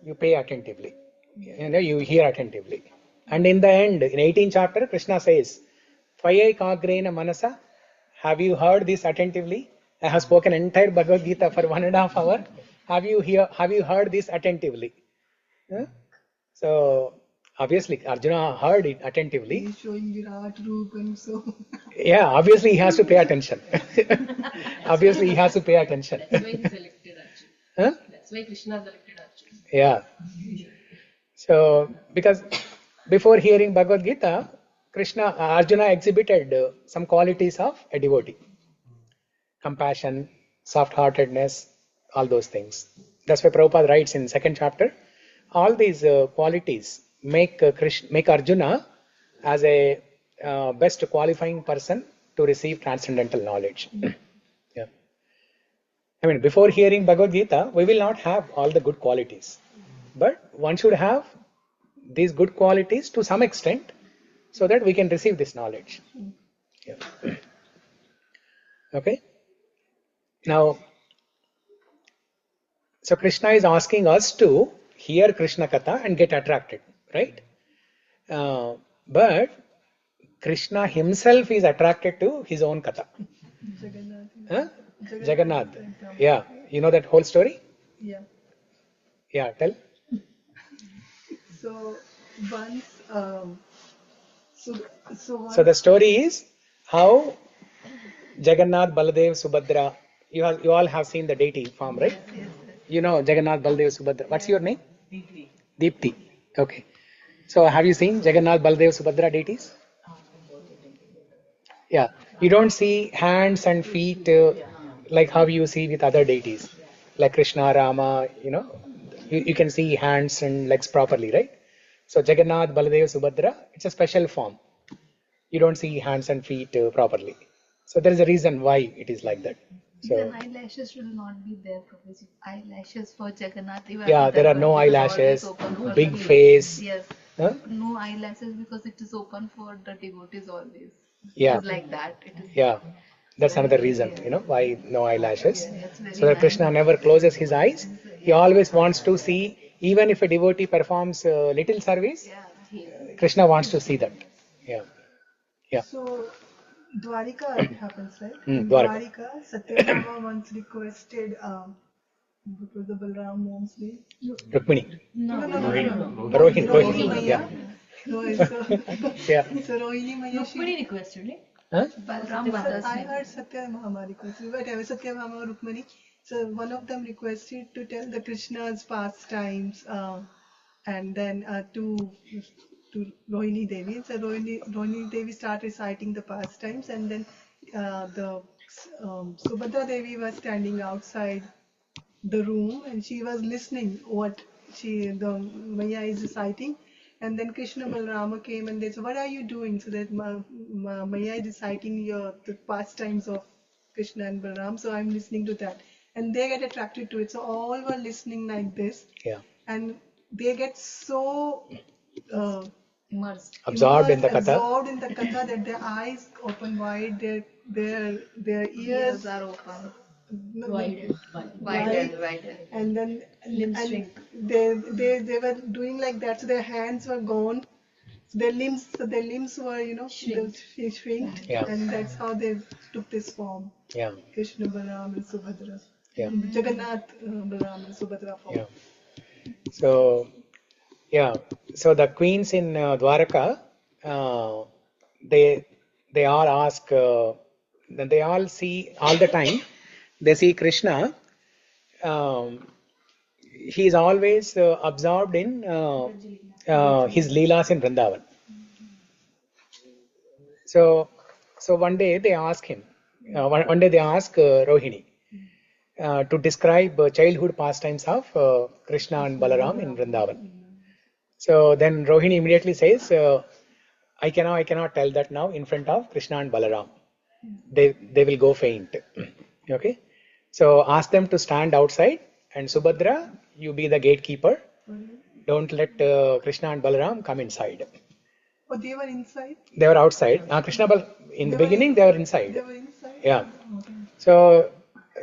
You pay attentively. You hear attentively. And in the end, in 18th chapter, Krishna says, Tvaya kagrena manasa. Have you heard this attentively? I have spoken entire Bhagavad Gita for 1.5 hours. Have you heard this attentively? Huh? So obviously Arjuna heard it attentively. He's showing Virat Roop and so. Yeah, obviously he has to pay attention. Obviously he has to pay attention. That's why he selected Arjuna. Huh? That's why Krishna selected Arjuna. Yeah. So because before hearing Bhagavad Gita, Arjuna exhibited some qualities of a devotee. Compassion, soft-heartedness, all those things. That's why Prabhupada writes in second chapter, all these qualities make Arjuna as a best qualifying person to receive transcendental knowledge. Yeah. I mean, before hearing Bhagavad Gita, we will not have all the good qualities. But one should have these good qualities to some extent so that we can receive this knowledge. Yeah. Okay. Now, so Krishna is asking us to hear Krishna Katha and get attracted, right? But Krishna himself is attracted to his own Katha. Huh? Jagannath. Yeah. You know that whole story? Yeah. Yeah, tell. So once, So the story is how Jagannath, Baladev, Subhadra. You all have seen the deity form, right? You know Jagannath, Baladev, Subhadra. What's your name? Deepti. Okay. So have you seen Jagannath, Baladev, Subhadra deities? Yeah. You don't see hands and feet like how you see with other deities, like Krishna, Rama. You can see hands and legs properly, right? So Jagannath, Baladev, Subhadra, it's a special form. You don't see hands and feet properly. So there is a reason why it is like that. So Even eyelashes will not be there, Prabhuji. Eyelashes for Jagannath. yeah, there are no eyelashes, big face. Yes. Huh? No eyelashes because it is open for the devotees always. Yeah. It is like that. It is Yeah. That's another reason, why no eyelashes. it's very So that nice. Krishna never closes his eyes. He always wants to see, even if a devotee performs little service, Krishna wants to see that. Yeah. Yeah. So Dwarika it happens, right? In Dwarika. Dwarika, Satyabhama once requested what was the Balram mom's name? Rukmini. No. Rohini. Maya. Yeah. No, so, Yeah. so Rohini Maya. Rukmini requested, right? Huh? Balram mother's I name. heard Satyabhama requested, whatever Satyabhama or Rukmini. So one of them requested to tell the Krishna's pastimes, and then to Rohini Devi. So Rohini Devi started reciting the pastimes, and then the Subhadra Devi was standing outside the room, and she was listening what the Maya is reciting. And then Krishna Balarama came and they said, "What are you doing?" So that Maya is reciting the pastimes of Krishna and Balaram. So I'm listening to that, and they get attracted to it. So all were listening like this, Yeah. and they get so Absorbed in the katha. absorbed in the katha that their eyes open wide, their ears are open. Wider. And then they were doing like that, so their hands were gone, so their limbs were shrinked, Yeah. and that's how they took this form. Yeah. Krishna, Balaram, and Subhadra. Yeah. Jagannath, Balaram, and Subhadra form. Yeah. So, yeah. So the queens in Dwaraka, they all ask, they all see all the time. They see Krishna. He is always absorbed in his leelas in Vrindavan. So one day they ask him. One day they ask Rohini to describe childhood pastimes of Krishna and Balaram in Vrindavan. So then Rohini immediately says, I cannot tell that now in front of Krishna and Balaram. They will go faint. Okay. So ask them to stand outside, and Subhadra, you be the gatekeeper. Don't let Krishna and Balaram come inside. Oh, they were inside? They were outside. In the beginning, they were inside. They were inside? Yeah. So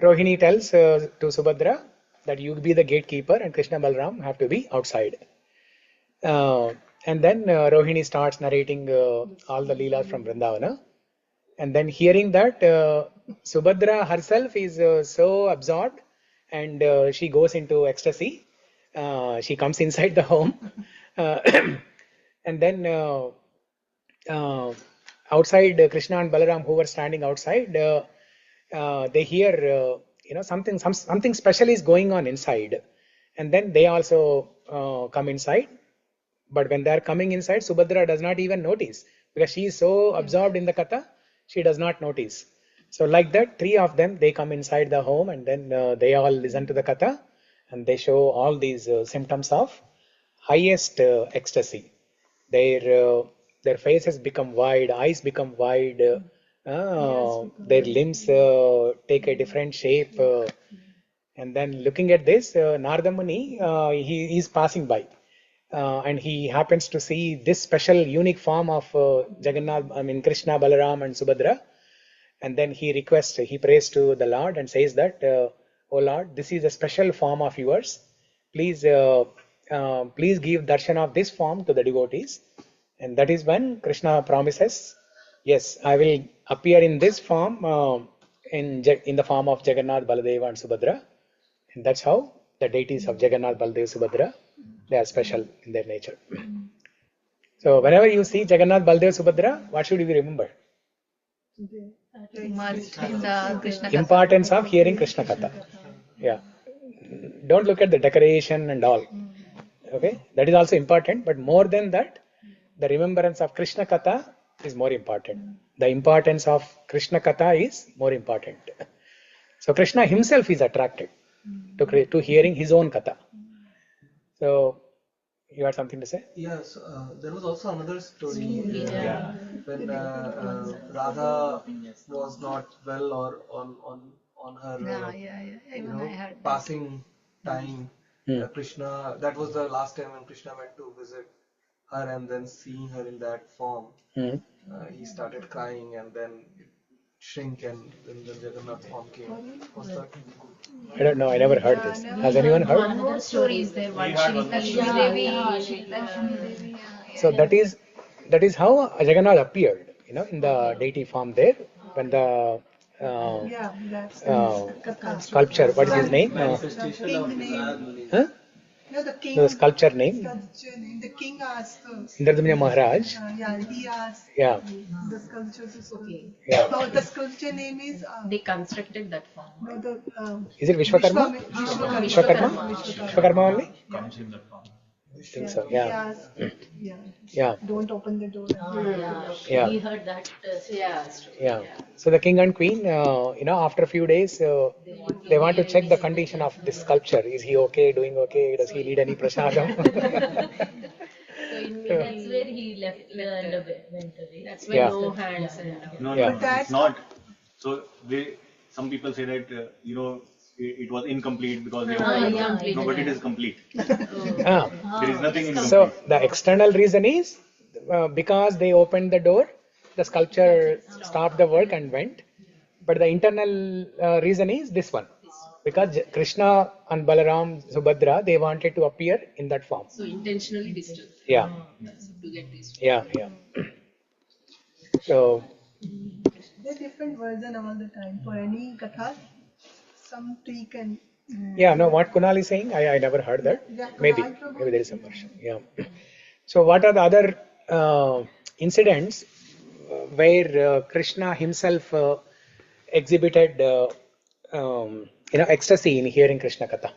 Rohini tells to Subhadra that you be the gatekeeper and Krishna and Balaram have to be outside. And then Rohini starts narrating all the leelas from Vrindavana. And then hearing that, Subhadra herself is so absorbed, and she goes into ecstasy. She comes inside the home. And then outside, Krishna and Balaram, who were standing outside, they hear something special is going on inside, and then they also come inside. But when they are coming inside, Subhadra does not even notice because she is so absorbed in the katha, she does not notice. So like that, three of them, they come inside the home and then they all listen to the katha and they show all these symptoms of highest ecstasy. Their faces become wide, eyes become wide, their limbs take a different shape. And then looking at this, Narada Muni, he is passing by. And he happens to see this special unique form of Krishna, Balaram and Subhadra. And then he requests, he prays to the Lord and says that, oh Lord, this is a special form of yours. Please give darshan of this form to the devotees. And that is when Krishna promises, yes, I will appear in this form, in the form of Jagannath, Baladeva and Subhadra. And that's how the deities of Jagannath, Baladeva, Subhadra, they are special in their nature. So whenever you see Jagannath, Baladeva, Subhadra, what should you remember? Merged in the Krishna Katha. Importance of hearing Krishna Katha. Yeah. Don't look at the decoration and all. Okay, that is also important, but more than that, the remembrance of Krishna Katha is more important. The importance of Krishna Katha is more important. So Krishna himself is attracted to hearing his own Katha. So you had something to say? Yes, there was also another story when Radha was not well or on her Even I heard that. passing time. Krishna, that was the last time when Krishna went to visit her, and then seeing her in that form, he started crying and then it shrink, and then the Jagannath form came. Was that? I don't know. I never heard this. Has anyone heard? Another story is there. One So that is how Jagannath appeared, in the deity form there when the sculpture. What is his name? Huh? No, the king. The sculpture name. The king asked. Indradumya Maharaj. He asked. Yeah. The sculpture to. Okay. Yeah. No, the sculpture name is. They constructed that form. No, the. Is it Vishwakarma? Vishwakarma. Vishwakarma only? Comes in that form. I think so. He Yeah. asked. Yeah. Don't open the door. Yeah. We heard that. Yeah. So the king and queen, after a few days, they want to check the condition of this sculpture. Is he okay? Doing okay? Does he need any prasadam? That's where he left and went away. That's why Yeah. no hands and No, Yeah. no, it's not. So some people say that it was incomplete because they were incomplete. no, but it is complete. Ah. There is nothing incomplete. So the external reason is because they opened the door, the sculpture stopped the work and went. But the internal reason is this one, because Krishna and Balaram, Subhadra, they wanted to appear in that form. So intentionally distant. Yeah. To get this. Yeah. So There's different version all the time. For any katha, some tweak and. yeah, no, what Kunal is saying, I never heard that. Yeah, Maybe Kunal there is some version. Yeah. So what are the other incidents where Krishna himself exhibited ecstasy in hearing Krishna Katha?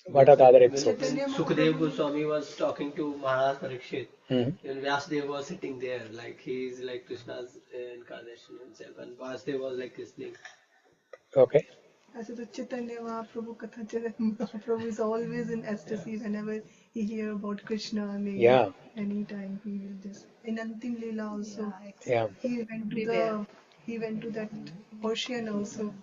What are the other episodes? Sukadev Goswami was talking to Maharaj Parikshit, and Vyasdev was sitting there, like he is like Krishna's incarnation himself, and Vyasdev was like listening. Okay. As the Chaitanya Mahaprabhu Katha Charan, Mahaprabhu is always in ecstasy whenever he hear about Krishna. I mean, Yeah. anytime he will just. In Antim Leela also, Yeah. he went to that ocean also,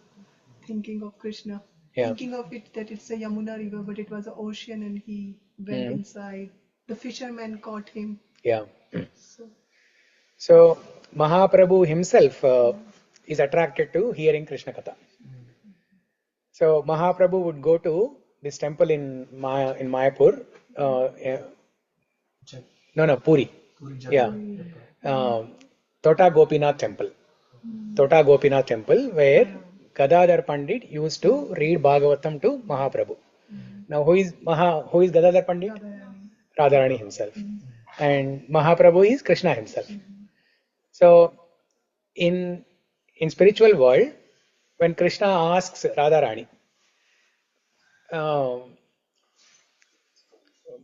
thinking of Krishna. Yeah. Thinking of it that it's a Yamuna river, but it was an ocean, and he went inside. The fisherman caught him. Yeah. So So Mahaprabhu himself is attracted to hearing Krishna Katha. So Mahaprabhu would go to this temple in Mayapur. Puri. Yeah. Tota Gopinath temple. Tota Gopinath temple, where Gadadhar Pandit used to read Bhagavatam to Mahaprabhu. Now who is Gadadhar Pandit? Radharani himself. And Mahaprabhu is Krishna himself. So in spiritual world, when Krishna asks Radharani,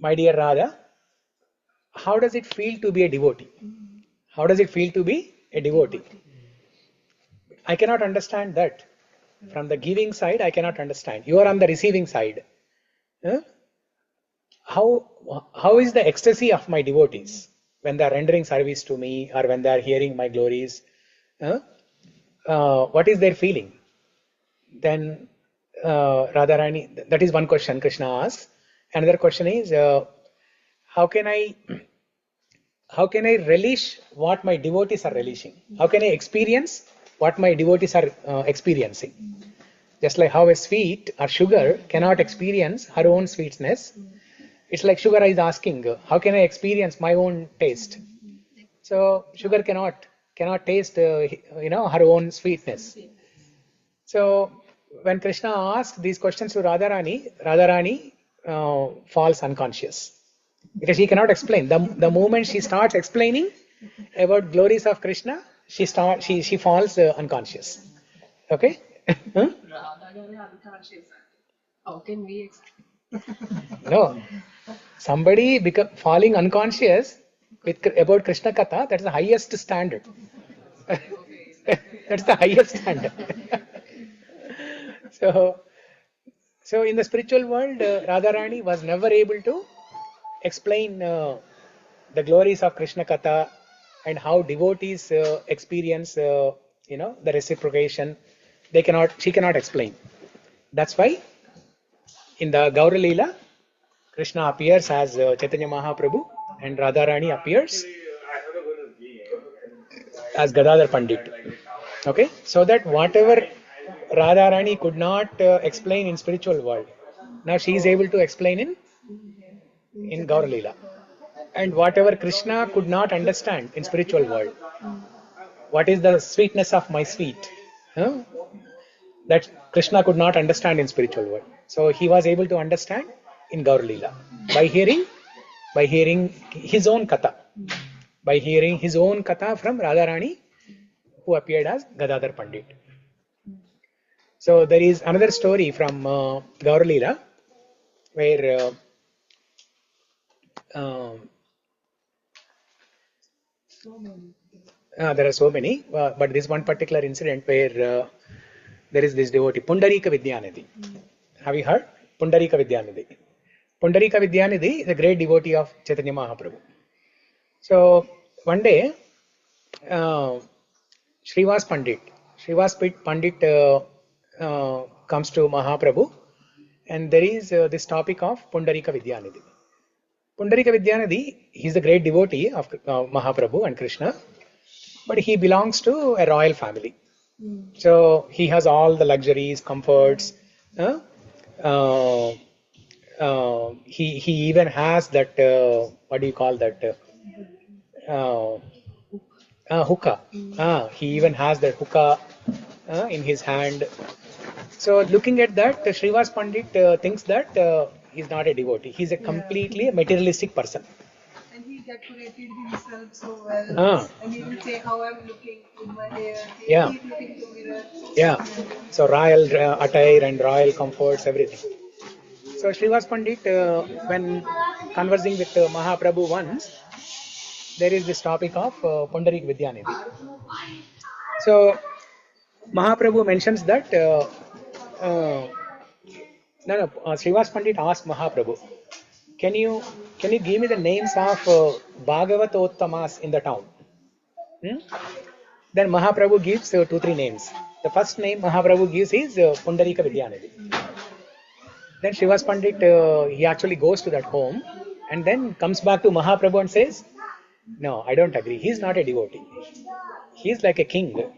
my dear Radha, how does it feel to be a devotee? How does it feel to be a devotee? I cannot understand that. From the giving side, I cannot understand. You are on the receiving side. Huh? How is the ecstasy of my devotees when they are rendering service to me or when they are hearing my glories? Huh? What is their feeling? Then Radharani, that is one question Krishna asks. Another question is, how can I relish what my devotees are relishing? How can I experience what my devotees are experiencing? Just like how a sweet or sugar cannot experience her own sweetness, it's like sugar is asking, how can I experience my own taste? So sugar cannot taste, her own sweetness. So when Krishna asked these questions to Radharani falls unconscious because she cannot explain. The moment she starts explaining about glories of Krishna, she falls unconscious. Okay. Huh? How can we explain? No, somebody falling unconscious about Krishna Katha, that's the highest standard. That's the highest standard. So in the spiritual world, Radharani was never able to explain the glories of Krishna Katha and how devotees experience, the reciprocation. She cannot explain. That's why in the Gaura Leela, Krishna appears as Chaitanya Mahaprabhu and Radharani appears as Gadadhar Pandit. Okay, so that whatever Radharani could not explain in spiritual world, now she is able to explain in Gaura Leela. And whatever Krishna could not understand in spiritual world, what is the sweetness of my sweet? Huh? That Krishna could not understand in spiritual world. So he was able to understand in Gaur Leela by hearing his own katha, by hearing his own katha from Radharani, who appeared as Gadadhar Pandit. So there is another story from Gaur Leela where there are so many, but this one particular incident where there is this devotee, Pundarika Vidyanidhi. Have you heard? Pundarika Vidyanidhi. Pundarika Vidyanidhi is a great devotee of Chaitanya Mahaprabhu. So one day, Srinivas Pandit comes to Mahaprabhu, and there is this topic of Pundarika Vidyanidhi. Pundarika Vidyanidhi, he is a great devotee of Mahaprabhu and Krishna, but he belongs to a royal family. So he has all the luxuries, comforts. He even has that, what do you call that? Hookah. He even has that hookah in his hand. So looking at that, Srinivas Pandit thinks that he's not a devotee. He's a completely materialistic person. And he decorated himself so well. And he will say how I'm looking with my hair. He keep looking in the mirror. Yeah. So royal attire and royal comforts, everything. So Srinivas Pandit, when conversing with Mahaprabhu once, there is this topic of Pundarik Vidyanidhi. So Mahaprabhu mentions that Srinivas Pandit asked Mahaprabhu, can you give me the names of Bhagavatottamas in the town? Then Mahaprabhu gives 2-3 names. The first name Mahaprabhu gives is Pundarika Vidyanidhi. Then Srinivas Pandit, he actually goes to that home and then comes back to Mahaprabhu and says, no, I don't agree. He's not a devotee. He's like a king.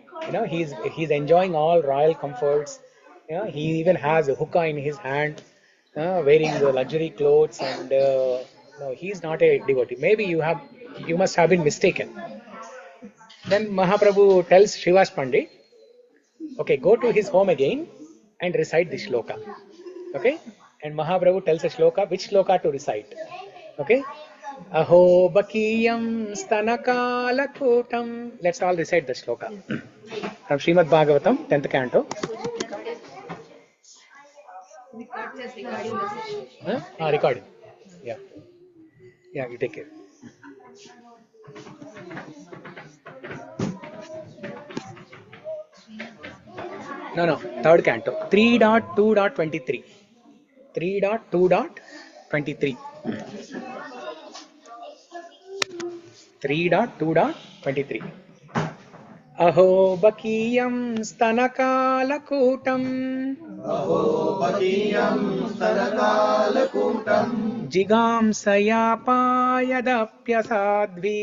He's enjoying all royal comforts. He even has a hookah in his hand, wearing the luxury clothes, and no, he's not a devotee. Maybe you must have been mistaken. Then Mahaprabhu tells Srinivas Pandit, okay, go to his home again and recite this shloka. Okay, and Mahaprabhu tells a shloka, which shloka to recite. Okay, Aho Bakiyam Stanakalakutam. Let's all recite the shloka from Srimad Bhagavatam, 10th canto. Recording. Yeah. Yeah, you take it. No, third canto. 3.2.23. 3.2.23. 3.2.23. अहो बकीयं स्तनकालकूटम् जिगांसयापायदप्यसाध्वी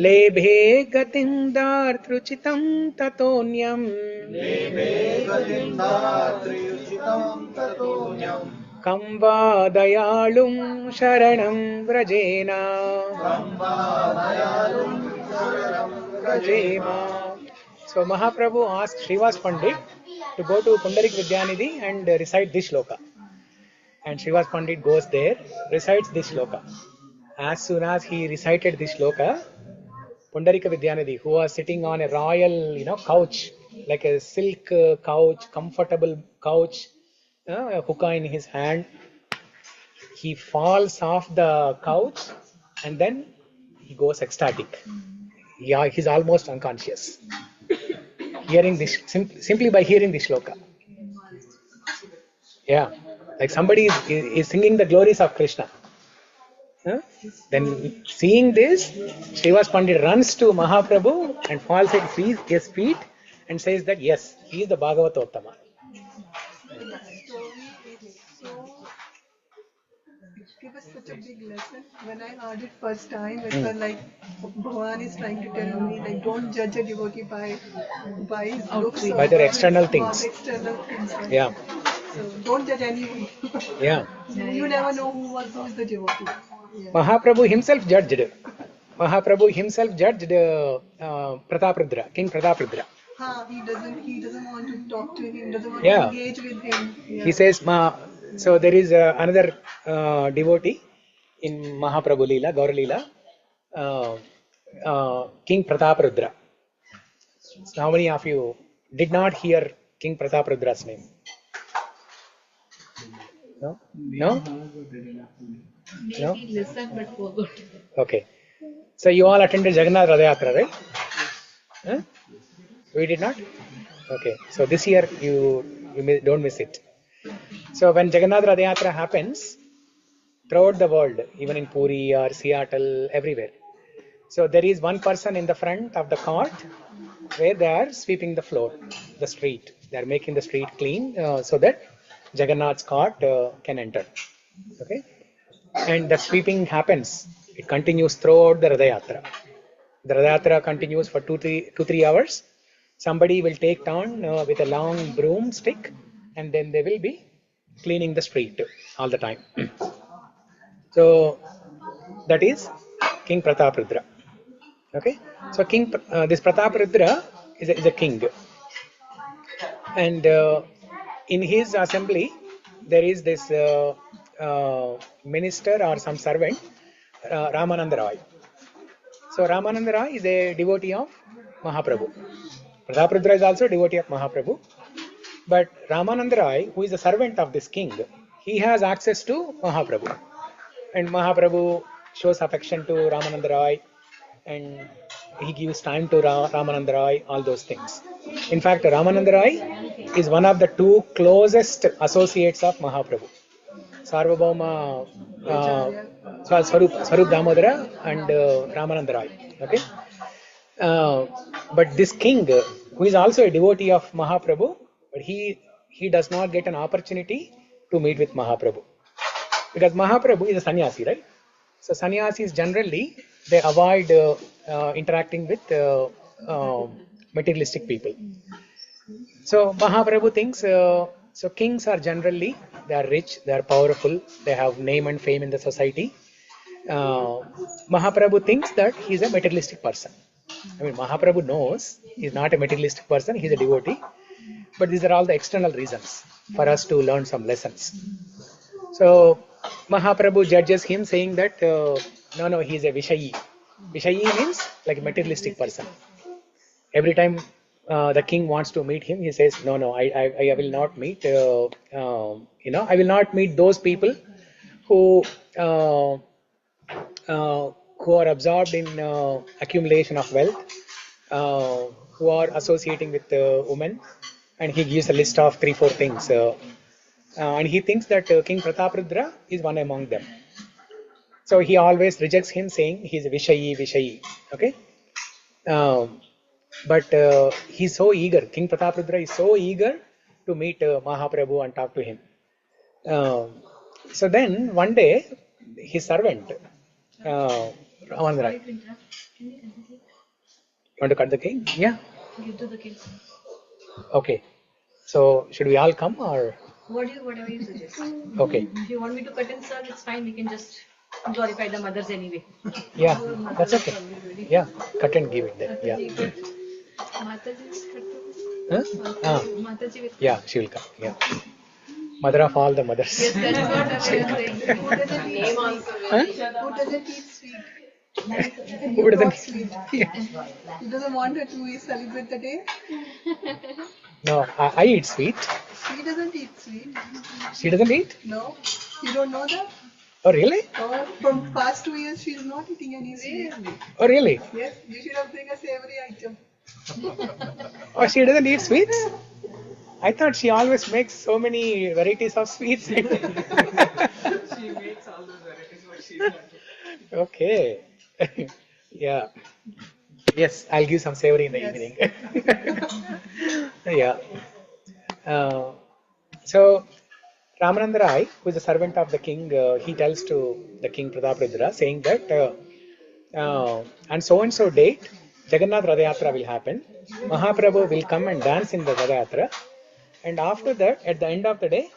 लेभे गतिं दार्तृचितं ततोऽन्यम् कं वा दयालुं शरणं व्रजेन So Mahaprabhu asked Srinivas Pandit to go to Pundarik Vidyanidhi and recite this shloka. And Srinivas Pandit goes there, recites this shloka. As soon as he recited this shloka, Pundarika Vidyanidhi, who was sitting on a royal, couch, like a silk couch, comfortable couch, a hookah in his hand, he falls off the couch and then he goes ecstatic. Yeah, he's almost unconscious. Hearing this, simply by hearing this shloka. Yeah, like somebody is singing the glories of Krishna. Then seeing this, Srinivas Pandit runs to Mahaprabhu and falls at his feet and says that yes, he is the Bhagavatottama. It gave us such a big lesson. When I heard it first time, it was like Bhagavan is trying to tell me, like, don't judge a devotee by his looks, by their external things. Yeah. So don't judge anyone. Yeah. You never know who is the devotee. Yeah. Mahaprabhu himself judged. Prataprudra, King Prataprudra. He doesn't want to talk to him, doesn't want to engage with him. Yeah. He says, so there is another devotee in Mahaprabhu Leela, Gaur Leela, King Prataprudra. So how many of you did not hear King Prataprudra's name? No? No? Maybe listened but forgot. Okay. So you all attended Jagannath Radha-yatra, right? Huh? We did not? Okay. So this year you don't miss it. So when Jagannath Radha-yatra happens, throughout the world, even in Puri or Seattle, everywhere. So there is one person in the front of the cart where they are sweeping the floor, the street. They are making the street clean so that Jagannath's cart can enter. Okay? And the sweeping happens. It continues throughout the Radha-yatra. The Radha-yatra continues for 2-3 hours. Somebody will take turn with a long broomstick and then they will be cleaning the street all the time. So that is King Prataprudra. Okay, so this Prataprudra is a king, and in his assembly there is this minister or some servant, Ramananda Roy. So Ramananda Roy is a devotee of Mahaprabhu. Prataprudra is also a devotee of Mahaprabhu. But Ramananda Roy, who is a servant of this king, he has access to Mahaprabhu. And Mahaprabhu shows affection to Ramananda Roy and he gives time to Ramananda Roy, all those things. In fact, Ramananda Roy is one of the two closest associates of Mahaprabhu. Sarvabhauma, Swarup Damodara and Ramananda Roy. Okay? But this king, who is also a devotee of Mahaprabhu, but he does not get an opportunity to meet with Mahaprabhu. Because Mahaprabhu is a sannyasi, right? So sannyasis generally, they avoid interacting with materialistic people. So Mahaprabhu thinks, so kings are generally, they are rich, they are powerful, they have name and fame in the society. Mahaprabhu thinks that he is a materialistic person. I mean, Mahaprabhu knows he is not a materialistic person, he is a devotee. But these are all the external reasons for us to learn some lessons. So Mahaprabhu judges him saying that, no, he is a Vishayi. Vishayi means like a materialistic person. Every time the king wants to meet him, he says, no, I will not meet, I will not meet those people who uh, who are absorbed in accumulation of wealth, who are associating with women, and he gives a list of 3-4 things, and he thinks that King Prataprudra is one among them. So he always rejects him, saying he's a Vishayi. Okay, but he's so eager. King Prataprudra is so eager to meet Mahaprabhu and talk to him. So then one day, his servant, Ramandra, want to cut the cake? Yeah. Give to the kids. Okay. So should we all come or? Whatever you suggest. Okay. If you want me to cut and serve, it's fine. We can just glorify the mothers anyway. Yeah, that's okay. Yeah, cut and give it there. Yeah. Huh? Yeah, she will come. Yeah. Mother of all the mothers. Yes, that's what I was saying. Name also. Who doesn't eat sweet? Who doesn't? Yeah. He doesn't want her to celebrate the day. No, I eat sweet. She doesn't eat sweet. She doesn't eat? No, you don't know that? Oh, really? From past 2 years, she is not eating any sweet. Oh, really? Yes, you should have bring a savory item. Oh, she doesn't eat sweets? I thought she always makes so many varieties of sweets. She makes all those varieties, but she's not. Okay. Yeah. Yes, I'll give some savory in the evening. Yeah. So, Ramananda Rai, who is the servant of the king, he tells to the king Prataprudra, saying that on so date, Jagannath Radhayatra will happen. Mahaprabhu will come and dance in the Radhayatra. And after that, at the end of the day,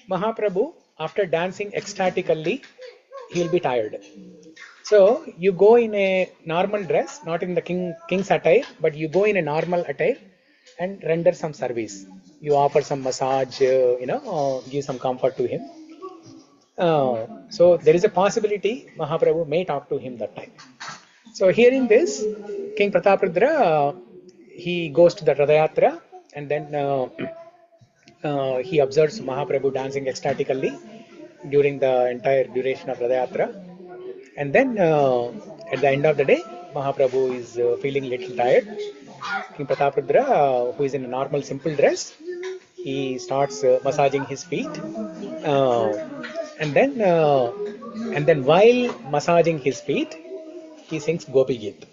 Mahaprabhu, after dancing ecstatically, he will be tired. So you go in a normal dress, not in the king's attire, but you go in a normal attire and render some service. You offer some massage, give some comfort to him. So there is a possibility Mahaprabhu may talk to him that time. So hearing this, King Prataprudra, he goes to the Radhayatra, and then he observes Mahaprabhu dancing ecstatically during the entire duration of Radhayatra. And then at the end of the day, Mahaprabhu is feeling a little tired. King Prataprudra, who is in a normal simple dress, he starts massaging his feet. And then while massaging his feet, he sings Gopi Geet.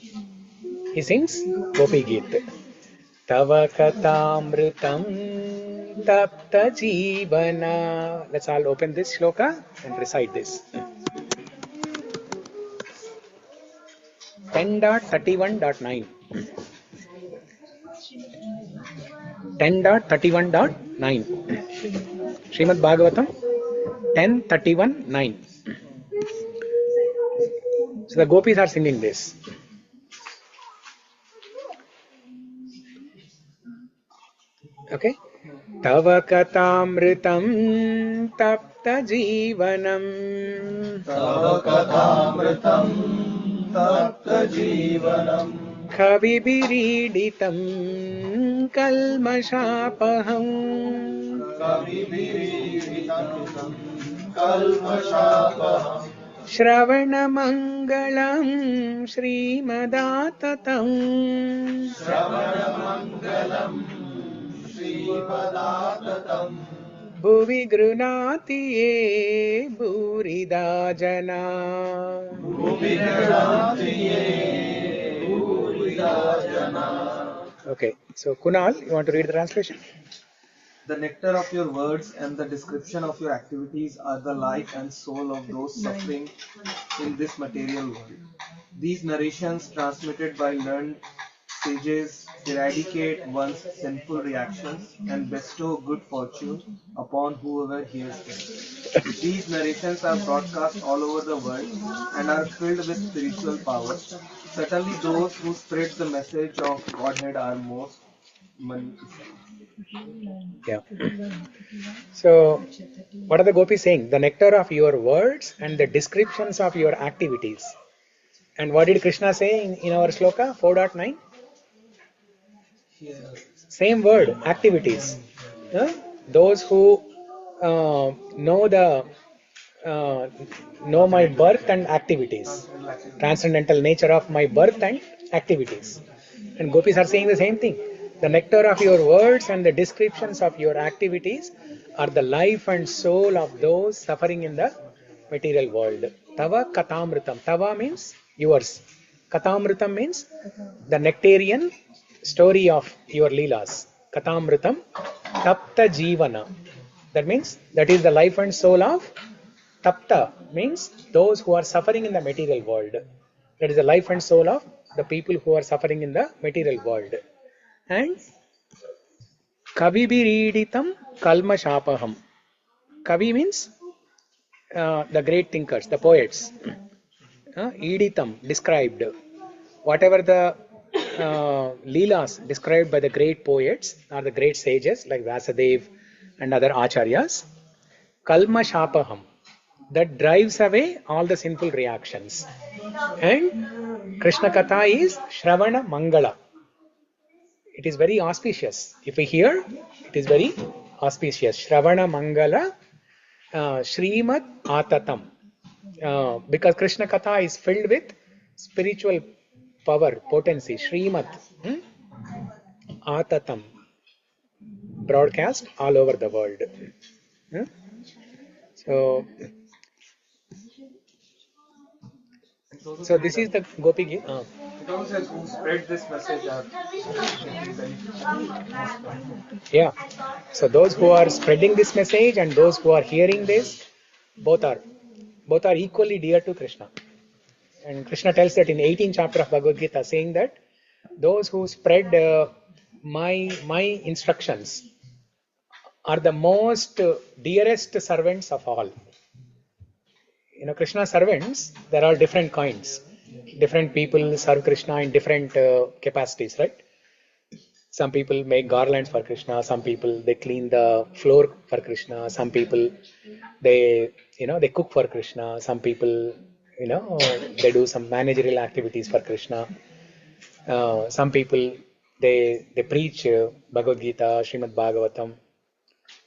Tava katamritam tapta jivana. Let's all open this shloka and recite this. 10.31.9. 10.31.9. Srimad Bhagavatam 10.31.9. So the gopis are singing this. Okay. Tava katamritam tapta jivanam. Tava katamritam tapta jivanam. Kavibiriditam kalmashapaham. Kavibiriditam kalmashapaham. Shravanamangalam Srimadatam. Shravanamangalam Srimadatam. Bhuvi grunati ye burida jana. Bhuvi grunati ye burida jana. Okay, so Kunal, you want to read the translation? The nectar of your words and the description of your activities are the life and soul of those suffering in this material world. These narrations, transmitted by learned sages, eradicate one's sinful reactions and bestow good fortune upon whoever hears them. These narrations are broadcast all over the world and are filled with spiritual power. Certainly those who spread the message of Godhead are most magnificent. Yeah. So, what are the gopis saying? The nectar of your words and the descriptions of your activities. And what did Krishna say in our shloka 4.9? Same word, activities. Those who know the know my birth and activities, transcendental nature of my birth and activities. And gopis are saying the same thing. The nectar of your words and the descriptions of your activities are the life and soul of those suffering in the material world. Tava katamritam. Tava means yours. Katamritam means the nectarian story of your leelas. Katamritam. Tapta jivana. That means that is the life and soul of Tapta means those who are suffering in the material world. That is the life and soul of the people who are suffering in the material world. And Kavibiriditam Kalmashapaham. Kavi means the great thinkers, the poets. Iditam, described. Whatever the Leelas described by the great poets or the great sages like Vyasadeva and other Acharyas. Kalmashapaham. That drives away all the sinful reactions. And Krishna Katha is Shravana Mangala. It is very auspicious. If we hear, it is very auspicious. Shravana Mangala Srimad Atatam. Because Krishna Katha is filled with spiritual power, potency. Srimad Atatam. Broadcast all over the world. So this is the Gopi Gita. It also says who spread this message are Yeah. So those who are spreading this message and those who are hearing this, both are equally dear to Krishna. And Krishna tells that in 18th chapter of Bhagavad Gita, saying that those who spread my instructions are the most dearest servants of all. Krishna's servants, there are different kinds. Different people serve Krishna in different capacities, right? Some people make garlands for Krishna. Some people they clean the floor for Krishna. Some people they cook for Krishna. Some people they do some managerial activities for Krishna. Some people they preach Bhagavad Gita, Srimad Bhagavatam.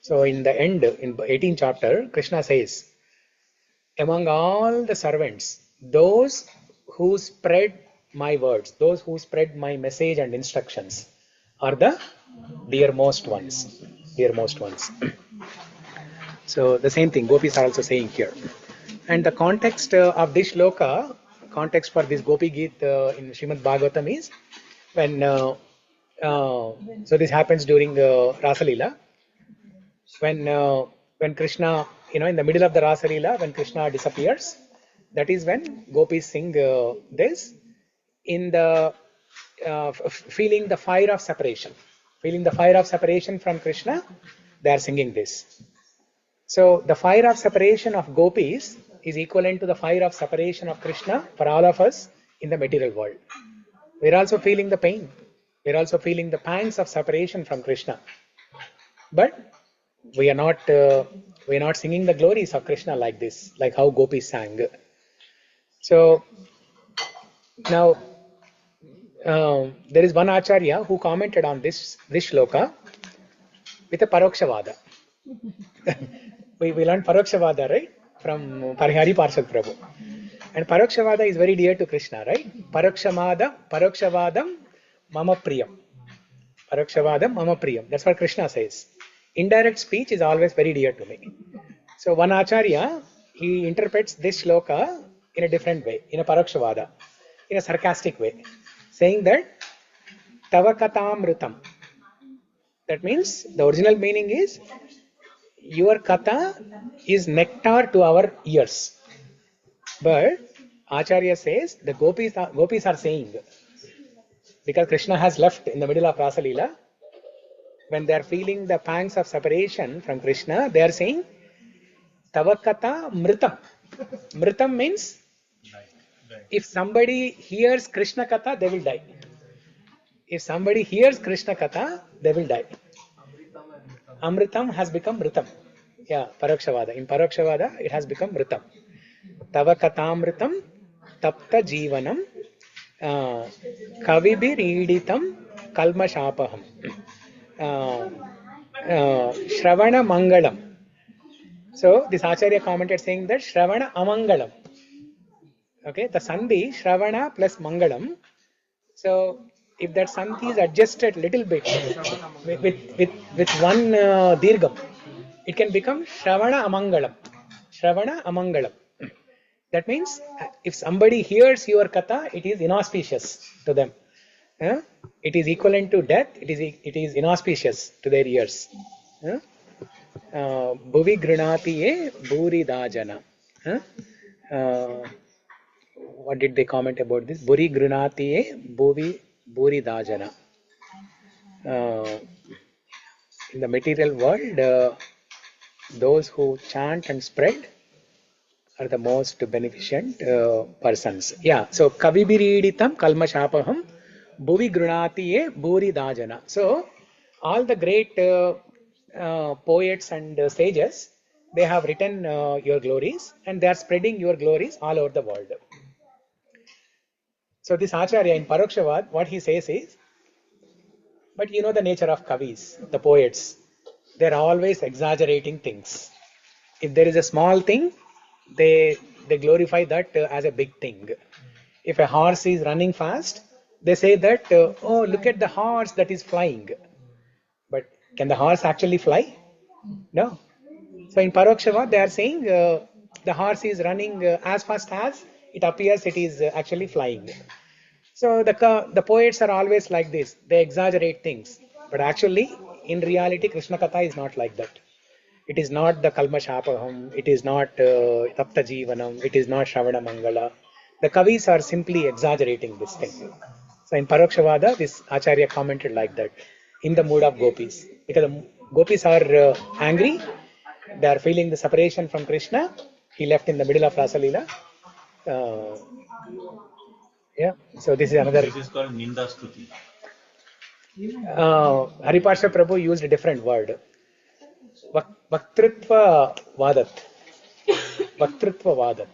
So in the end, in 18th chapter, Krishna says, among all the servants, those who spread my words, those who spread my message and instructions are the dearmost ones. Dearmost ones. So the same thing Gopis are also saying here. And the context of this shloka, context for this Gopi Gita in Srimad Bhagavatam is when, so this happens during Rasa Leela. When Krishna, in the middle of the Rasa Leela, when Krishna disappears, that is when Gopis sing this in the feeling the fire of separation. Feeling the fire of separation from Krishna, they are singing this. So the fire of separation of Gopis is equivalent to the fire of separation of Krishna for all of us in the material world. We are also feeling the pain. We are also feeling the pangs of separation from Krishna. But we are not singing the glories of Krishna like this, like how Gopis sang. So now there is one Acharya who commented on this shloka with a Parokshavada. we learned Parokshavada, right? From Parihari Parshad Prabhu. And Parokshavada is very dear to Krishna, right? Parokshavadam Mama Priyam. Parokshavadam Mama Priyam. That's what Krishna says. Indirect speech is always very dear to me. So one Acharya, he interprets this shloka in a different way, in a Parokshavada, in a sarcastic way, saying that Tava Katamritam. That means the original meaning is your Katha is nectar to our ears. But Acharya says the gopis are saying, because Krishna has left in the middle of Rasa Leela, when they are feeling the pangs of separation from Krishna, they are saying, Tava Katha Mritam. Mritam means if somebody hears Krishna Katha, they will die. If somebody hears Krishna Katha, they will die. Amritam has become Mritam. Yeah, Parokshavada. In Parokshavada, it has become Mritam. Tava Katamritam Tapta Jivanam Kavibiriditam kalma shapaham. Shravana mangalam. So this Acharya commented saying that Shravana amangalam. Okay, the sandhi Shravana plus mangalam. So if that sandhi is adjusted little bit with one dirgham, it can become Shravana amangalam. Shravana amangalam. That means if somebody hears your katha, it is inauspicious to them. It is equivalent to death. It is inauspicious to their ears. Bhuvi grinati ye bhuri dajana. What did they comment about this? Bhuri grinati ye bhuri dajana. In the material world, those who chant and spread are the most beneficent persons. Yeah. So kavibiriditam kalmashapaham bhuvi grunati ye bhuri dajana. So all the great poets and sages, they have written your glories and they are spreading your glories all over the world. So this Acharya in Parokshavad, what he says is, but you know the nature of kavis, the poets, they are always exaggerating things. If there is a small thing, they glorify that as a big thing. If a horse is running fast, they say that, oh, look at the horse that is flying. But can the horse actually fly? No. So in Parokshava, they are saying the horse is running as fast as it appears it is actually flying. So the poets are always like this. They exaggerate things. But actually, in reality, Krishna Katha is not like that. It is not the Kalma Shapaham, it is not Tapta Jivanam, it is not Shravana Mangala. The Kavis are simply exaggerating this thing. So in Parokshavada, this Acharya commented like that, in the mood of gopis. Because the gopis are angry, they are feeling the separation from Krishna. He left in the middle of Rasa Leela. Yeah, so this is another. This is called Ninda Stuti. Hariparsha Prabhu used a different word. Vaktritva Vadat. Vaktritva Vadat.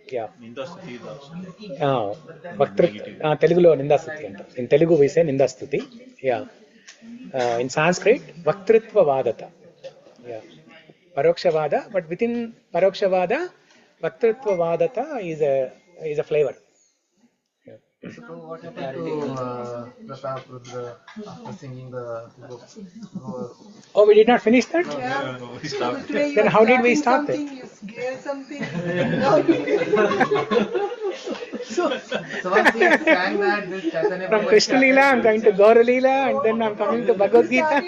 Yeah. Ninda Stuti is also. Telugulo Ninda Stuti. In Telugu we say Ninda Stuti. Yeah. In Sanskrit, Vaktritva Vadata. Yeah. Parokshavada, but within Parokshavada, Vaktritva Vadata is a flavor. So what happened to Pratap Rudra after singing the book? Oh, we did not finish that? Yeah. we stopped. Then how did we stop it? You scare something. So once he sang that, this Chaitanya From Krishna Leela, I'm going to Gaura Leela, and then I'm coming to Bhagavad Gita.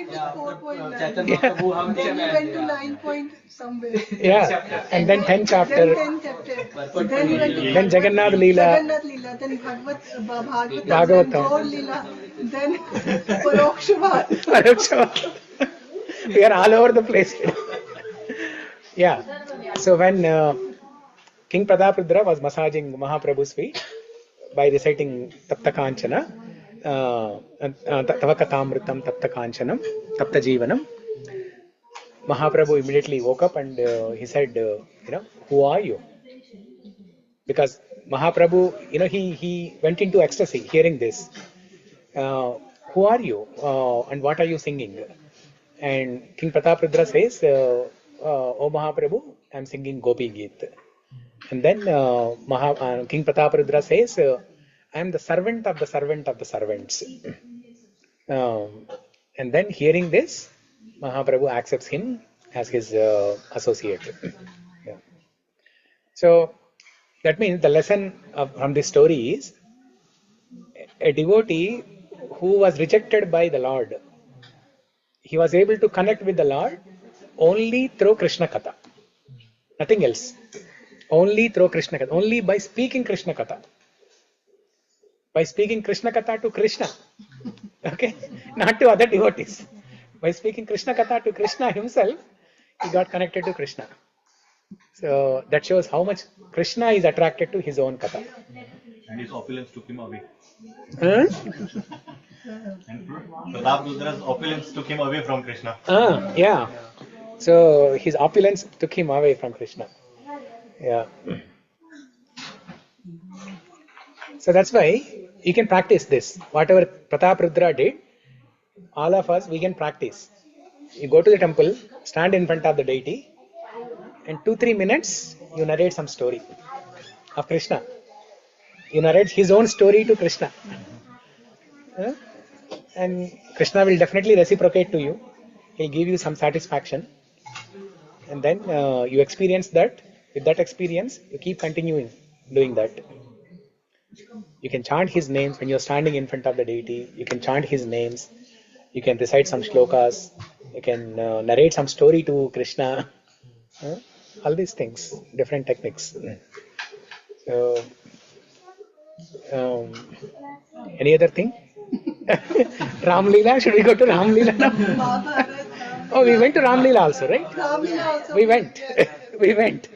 Started with 4.9. Then you went to 9 point somewhere. Yeah, and then 10 chapter. Then 10 chapter. Then you went to Then Jagannath Leela. Jagannath Leela. Then Bhagavatam. Then Bhagavatam. Gaur Leela. Then Parokshavad. Parokshavada. We are all over the place. Yeah. So when King Prataprudra was massaging Mahaprabhu's feet by reciting Tapta Kanchana, Tavakatamritam Tapta Kanchanam, Tapta Jivanam, Mahaprabhu immediately woke up and he said, who are you? Because Mahaprabhu, he went into ecstasy hearing this. Who are you? And what are you singing? And King Prataprudra says, O Mahaprabhu, I am singing Gopi Geet. And then King Prataprudra says, I am the servant of the servant of the servants. And then hearing this, Mahaprabhu accepts him as his associate. Yeah. So that means the lesson from this story is a devotee who was rejected by the Lord, he was able to connect with the Lord only through Krishna Katha. Nothing else. Only through Krishna Katha. Only by speaking Krishna Katha. By speaking Krishna Katha to Krishna. Okay? Not to other devotees. By speaking Krishna Katha to Krishna himself, he got connected to Krishna. So that shows how much Krishna is attracted to his own Katha. And his opulence took him away. And Prataparudra's opulence took him away from Krishna. Yeah. So his opulence took him away from Krishna. Yeah. So that's why You can practice this. Whatever Pratap Rudra did, all of us, we can practice. You go to the temple, stand in front of the deity, and 2-3 minutes, you narrate some story of Krishna. You narrate his own story to Krishna. And Krishna will definitely reciprocate to you. He'll give you some satisfaction. And then you experience that. With that experience, you keep continuing doing that. You can chant his names when you're standing in front of the deity. You can chant his names. You can recite some shlokas. You can narrate some story to Krishna. All these things, different techniques. So, any other thing? Ram Leela? Should we go to Ram Leela now? Oh, we went to Ram Leela also, right? We went. We went.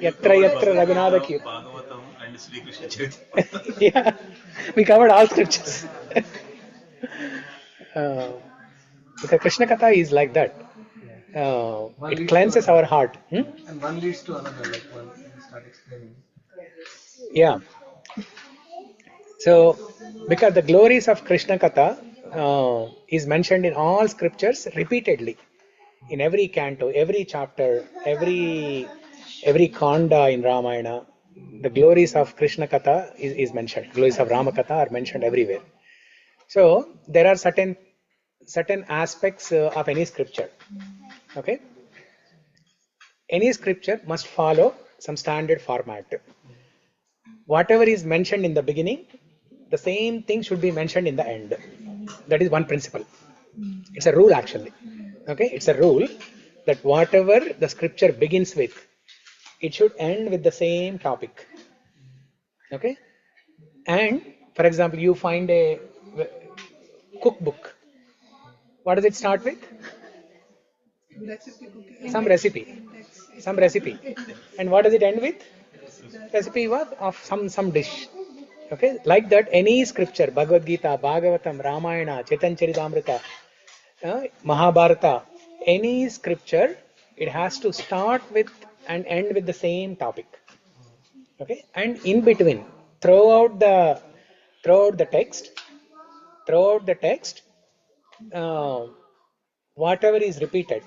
Yatra Yatra Raghunatha Kirtan. Bhagavatam and Sri Krishna Chaitanya. Yeah, we covered all scriptures. Because Krishna Katha is like that. It cleanses our heart. And one leads to another, like one you start explaining. Yeah. So, because the glories of Krishna Katha is mentioned in all scriptures repeatedly. In every canto, every chapter, every Kanda in Ramayana, the glories of Krishna Katha is mentioned. Glories of Rama Katha are mentioned everywhere. So there are certain aspects of any scripture. Okay. Any scripture must follow some standard format. Whatever is mentioned in the beginning, the same thing should be mentioned in the end. That is one principle. It's a rule actually. Okay, it's a rule that whatever the scripture begins with, it should end with the same topic. Okay, and for example, you find a cookbook. What does it start with? Some recipe. And what does it end with? Recipe of some dish. Okay, like that, any scripture, Bhagavad Gita, Bhagavatam, Ramayana, Chaitanya Charitamrita, Mahabharata, any scripture, it has to start with and end with the same topic. Okay, and in between, throughout the text, whatever is repeated,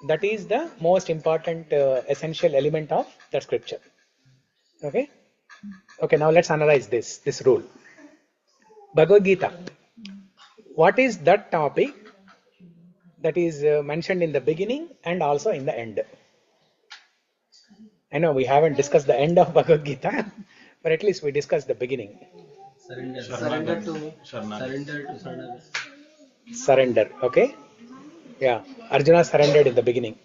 that is the most important essential element of the scripture. Okay. Okay, now let's analyze this rule. Bhagavad Gita. What is that topic that is mentioned in the beginning and also in the end? I know we haven't discussed the end of Bhagavad Gita, but at least we discussed the beginning. Surrender to me. Surrender to surrender. Surrender, okay? Yeah, Arjuna surrendered in the beginning.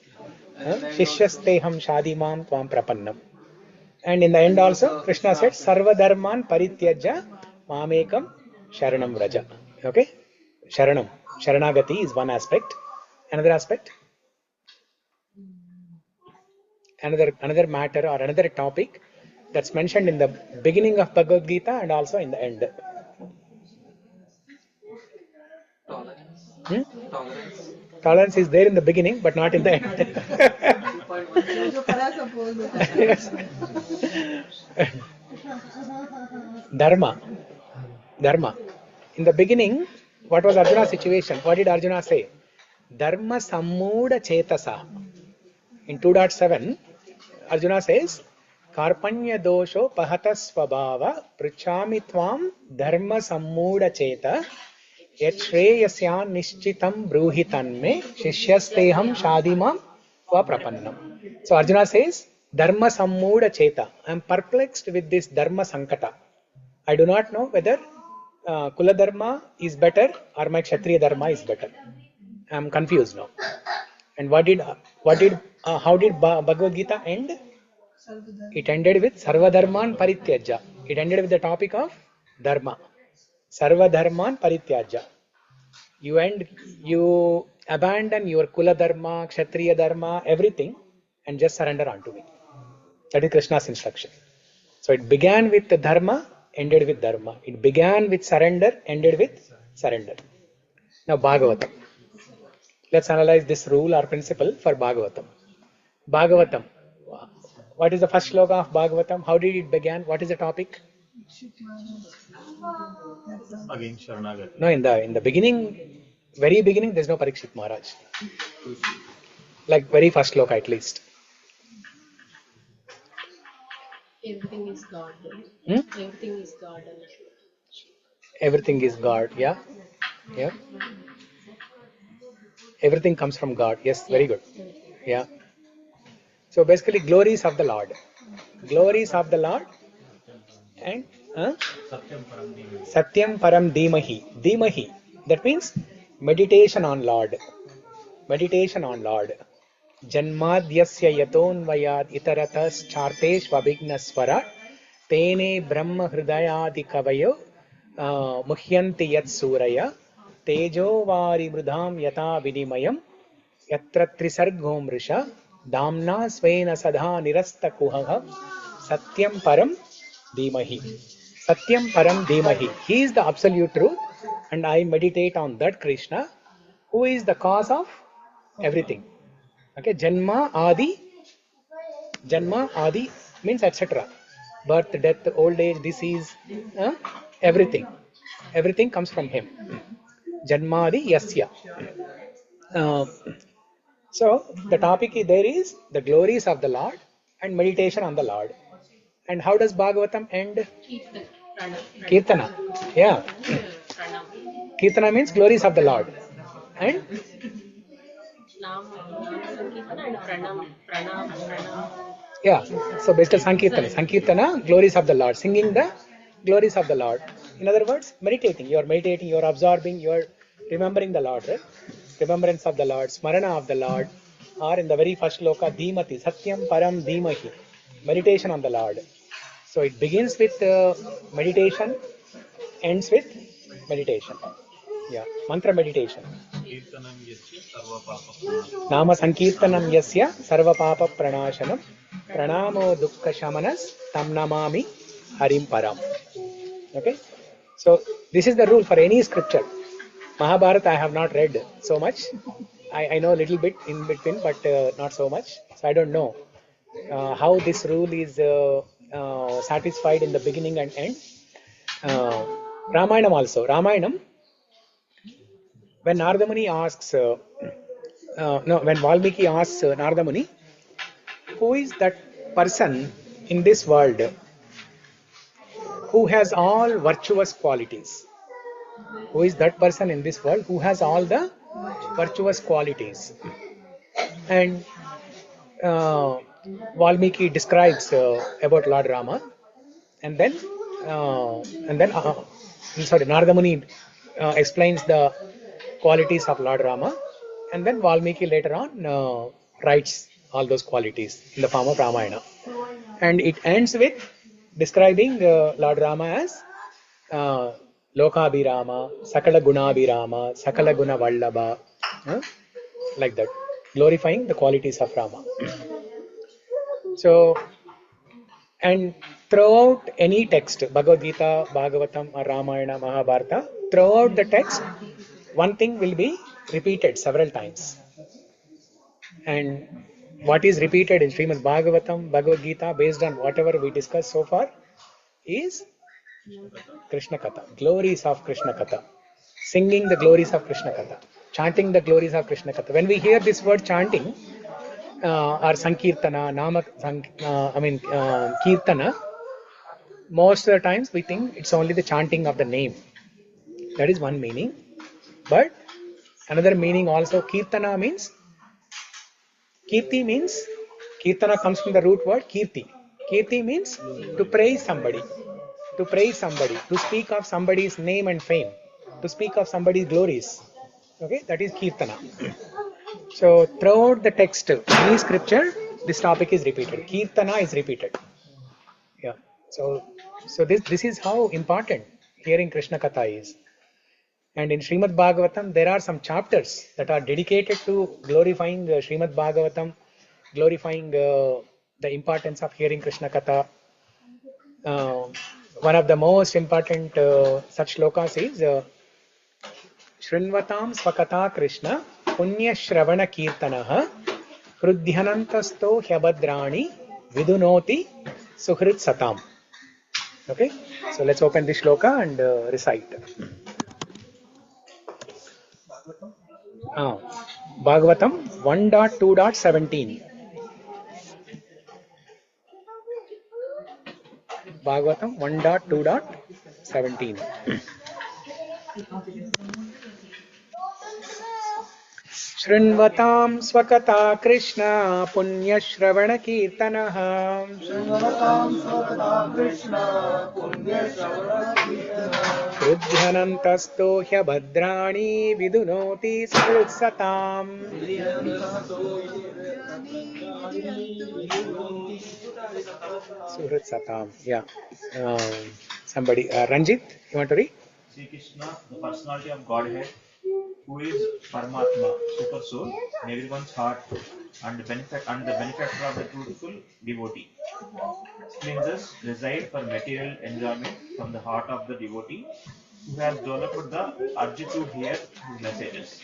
Shishyasteham shadimam tvam prapannam. And in the end also, Krishna said, Sarva dharman parityaja mamekam sharanam vraja. Okay? Sharanam. Sharanagati is one aspect. Another aspect? Another matter or another topic that's mentioned in the beginning of Bhagavad Gita and also in the end. Tolerance is there in the beginning, but not in the end. Dharma. In the beginning, what was Arjuna's situation? What did Arjuna say? Dharma sammuda chetasa. In 2.7, Arjuna says, Karpanya dosho pahata svabhava pruchami tvam dharma sammuda cheta yat shreyasyan nishchitam bruhitanme shishyasteham shadimam va prapannam. So Arjuna says, Dharma sammuda cheta. I am perplexed with this dharma sankata. I do not know whether Kula Dharma is better or my Kshatriya Dharma is better. I am confused now. And how did Bhagavad Gita end? It ended with Sarva Dharman Parityaja. It ended with the topic of Dharma. Sarva Dharman Parityaja. You abandon your Kula Dharma, Kshatriya Dharma, everything, and just surrender unto me. That is Krishna's instruction. So it began with the Dharma, ended with Dharma. It began with surrender, ended with surrender. Now Bhagavatam. Let's analyze this rule or principle for Bhagavatam. Bhagavatam. What is the first shloka of Bhagavatam? How did it begin? What is the topic? Again, Sharanagati. No, in the beginning, very beginning, there's no Parikshit Maharaj. Like very first sloka at least. Everything is God. Hmm? Everything is God. Everything is God. Yeah. Yeah. Everything comes from God. Yes, very good. Yeah. So basically, glories of the Lord. Glories of the Lord. And Satyam Param Dhimahi. Dhimahi. That means meditation on Lord. Meditation on Lord. Janmadhyasya yatonvayad itaratas chartesh vabhignaswara tene brahma hridayadi kavayo muhyanti yat suraya tejo vari mridham yata vinimayam yatra trisargo mrisha damna svena sadha nirasta kuhaha satyam param dhimahi. Satyam param dhimahi. He is the absolute truth, and I meditate on that Krishna who is the cause of everything. Okay, Janma Adi means etc. Birth, death, old age, disease, everything. Everything comes from him. Janmadi Yasya. Uh, so the topic there is the glories of the Lord and meditation on the Lord. And how does Bhagavatam end? Kirtana. Yeah. Kirtana means glories of the Lord. And yeah, so basically Sankirtana, glories of the Lord, singing the glories of the Lord. In other words, meditating, you are absorbing, you are remembering the Lord, right? Remembrance of the Lord, Smarana of the Lord, or in the very first loka, Dhimati, Satyam Param Dhimahi, meditation on the Lord. So it begins with meditation, ends with meditation. Yeah, mantra meditation. Nama Sankirtanam Yasya Sarva Papa Pranashanam Pranamo Dukkha Shamanas Tam Namami Harim Param. Okay, so this is the rule for any scripture. Mahabharata I have not read so much. I know a little bit in between, but not so much. So I don't know how this rule is satisfied in the beginning and end. Ramayanam also. Ramayanam, when Narada Muni asks, when Valmiki asks Narada Muni, who is that person in this world who has all virtuous qualities? Who is that person in this world who has all the virtuous qualities? And Valmiki describes about Lord Rama, and then Narada Muni explains the qualities of Lord Rama, and then Valmiki later on writes all those qualities in the form of Ramayana, and it ends with describing Lord Rama as Lokabhirama, Sakala Gunabhirama, Sakala Guna Vallabha, like that, glorifying the qualities of Rama. So, and throughout any text, Bhagavad Gita, Bhagavatam, or Ramayana, Mahabharata, throughout the text, one thing will be repeated several times. And what is repeated in Srimad Bhagavatam, Bhagavad Gita, based on whatever we discussed so far, is Krishna Katha, glories of Krishna Katha, singing the glories of Krishna Katha, chanting the glories of Krishna Katha. When we hear this word chanting, or Sankirtana, Kirtana, most of the times we think it's only the chanting of the name. That is one meaning. But another meaning also, Kirtana means, Kirti means, Kirtana comes from the root word Kirti. Kirti means to praise somebody, to speak of somebody's name and fame, to speak of somebody's glories. Okay, that is Kirtana. So throughout the text, any scripture, this topic is repeated. Kirtana is repeated. Yeah. So this is how important hearing Krishna Katha is. And in Srimad Bhagavatam, there are some chapters that are dedicated to glorifying Srimad Bhagavatam, glorifying the importance of hearing Krishna Katha. One of the most important such shlokas is Shrinvatam Swakatha Krishna Punya Shravana Kirtanaha Hrudhyanantasto Hyabadrani Vidunoti Suhrit Satam. Okay, so let's open this shloka and recite. Bhagavatam 1.2.17. Bhagavatam 1.2.17. Shrinvatam swakata Krishna punyashravana kirtanah Srinivas Krishna Punya Shravana Rudhyanantasto hyabhadrani vidunoti srutsatam. Srutsatam. Yeah. Somebody, Ranjit, you want to read? Sri Krishna, the personality of Godhead, who is Paramatma, Super Soul, in everyone's heart, and the benefactor of the truthful devotee. Cleanses reside for material enjoyment from the heart of the devotee, who has developed the urge to hear his messages,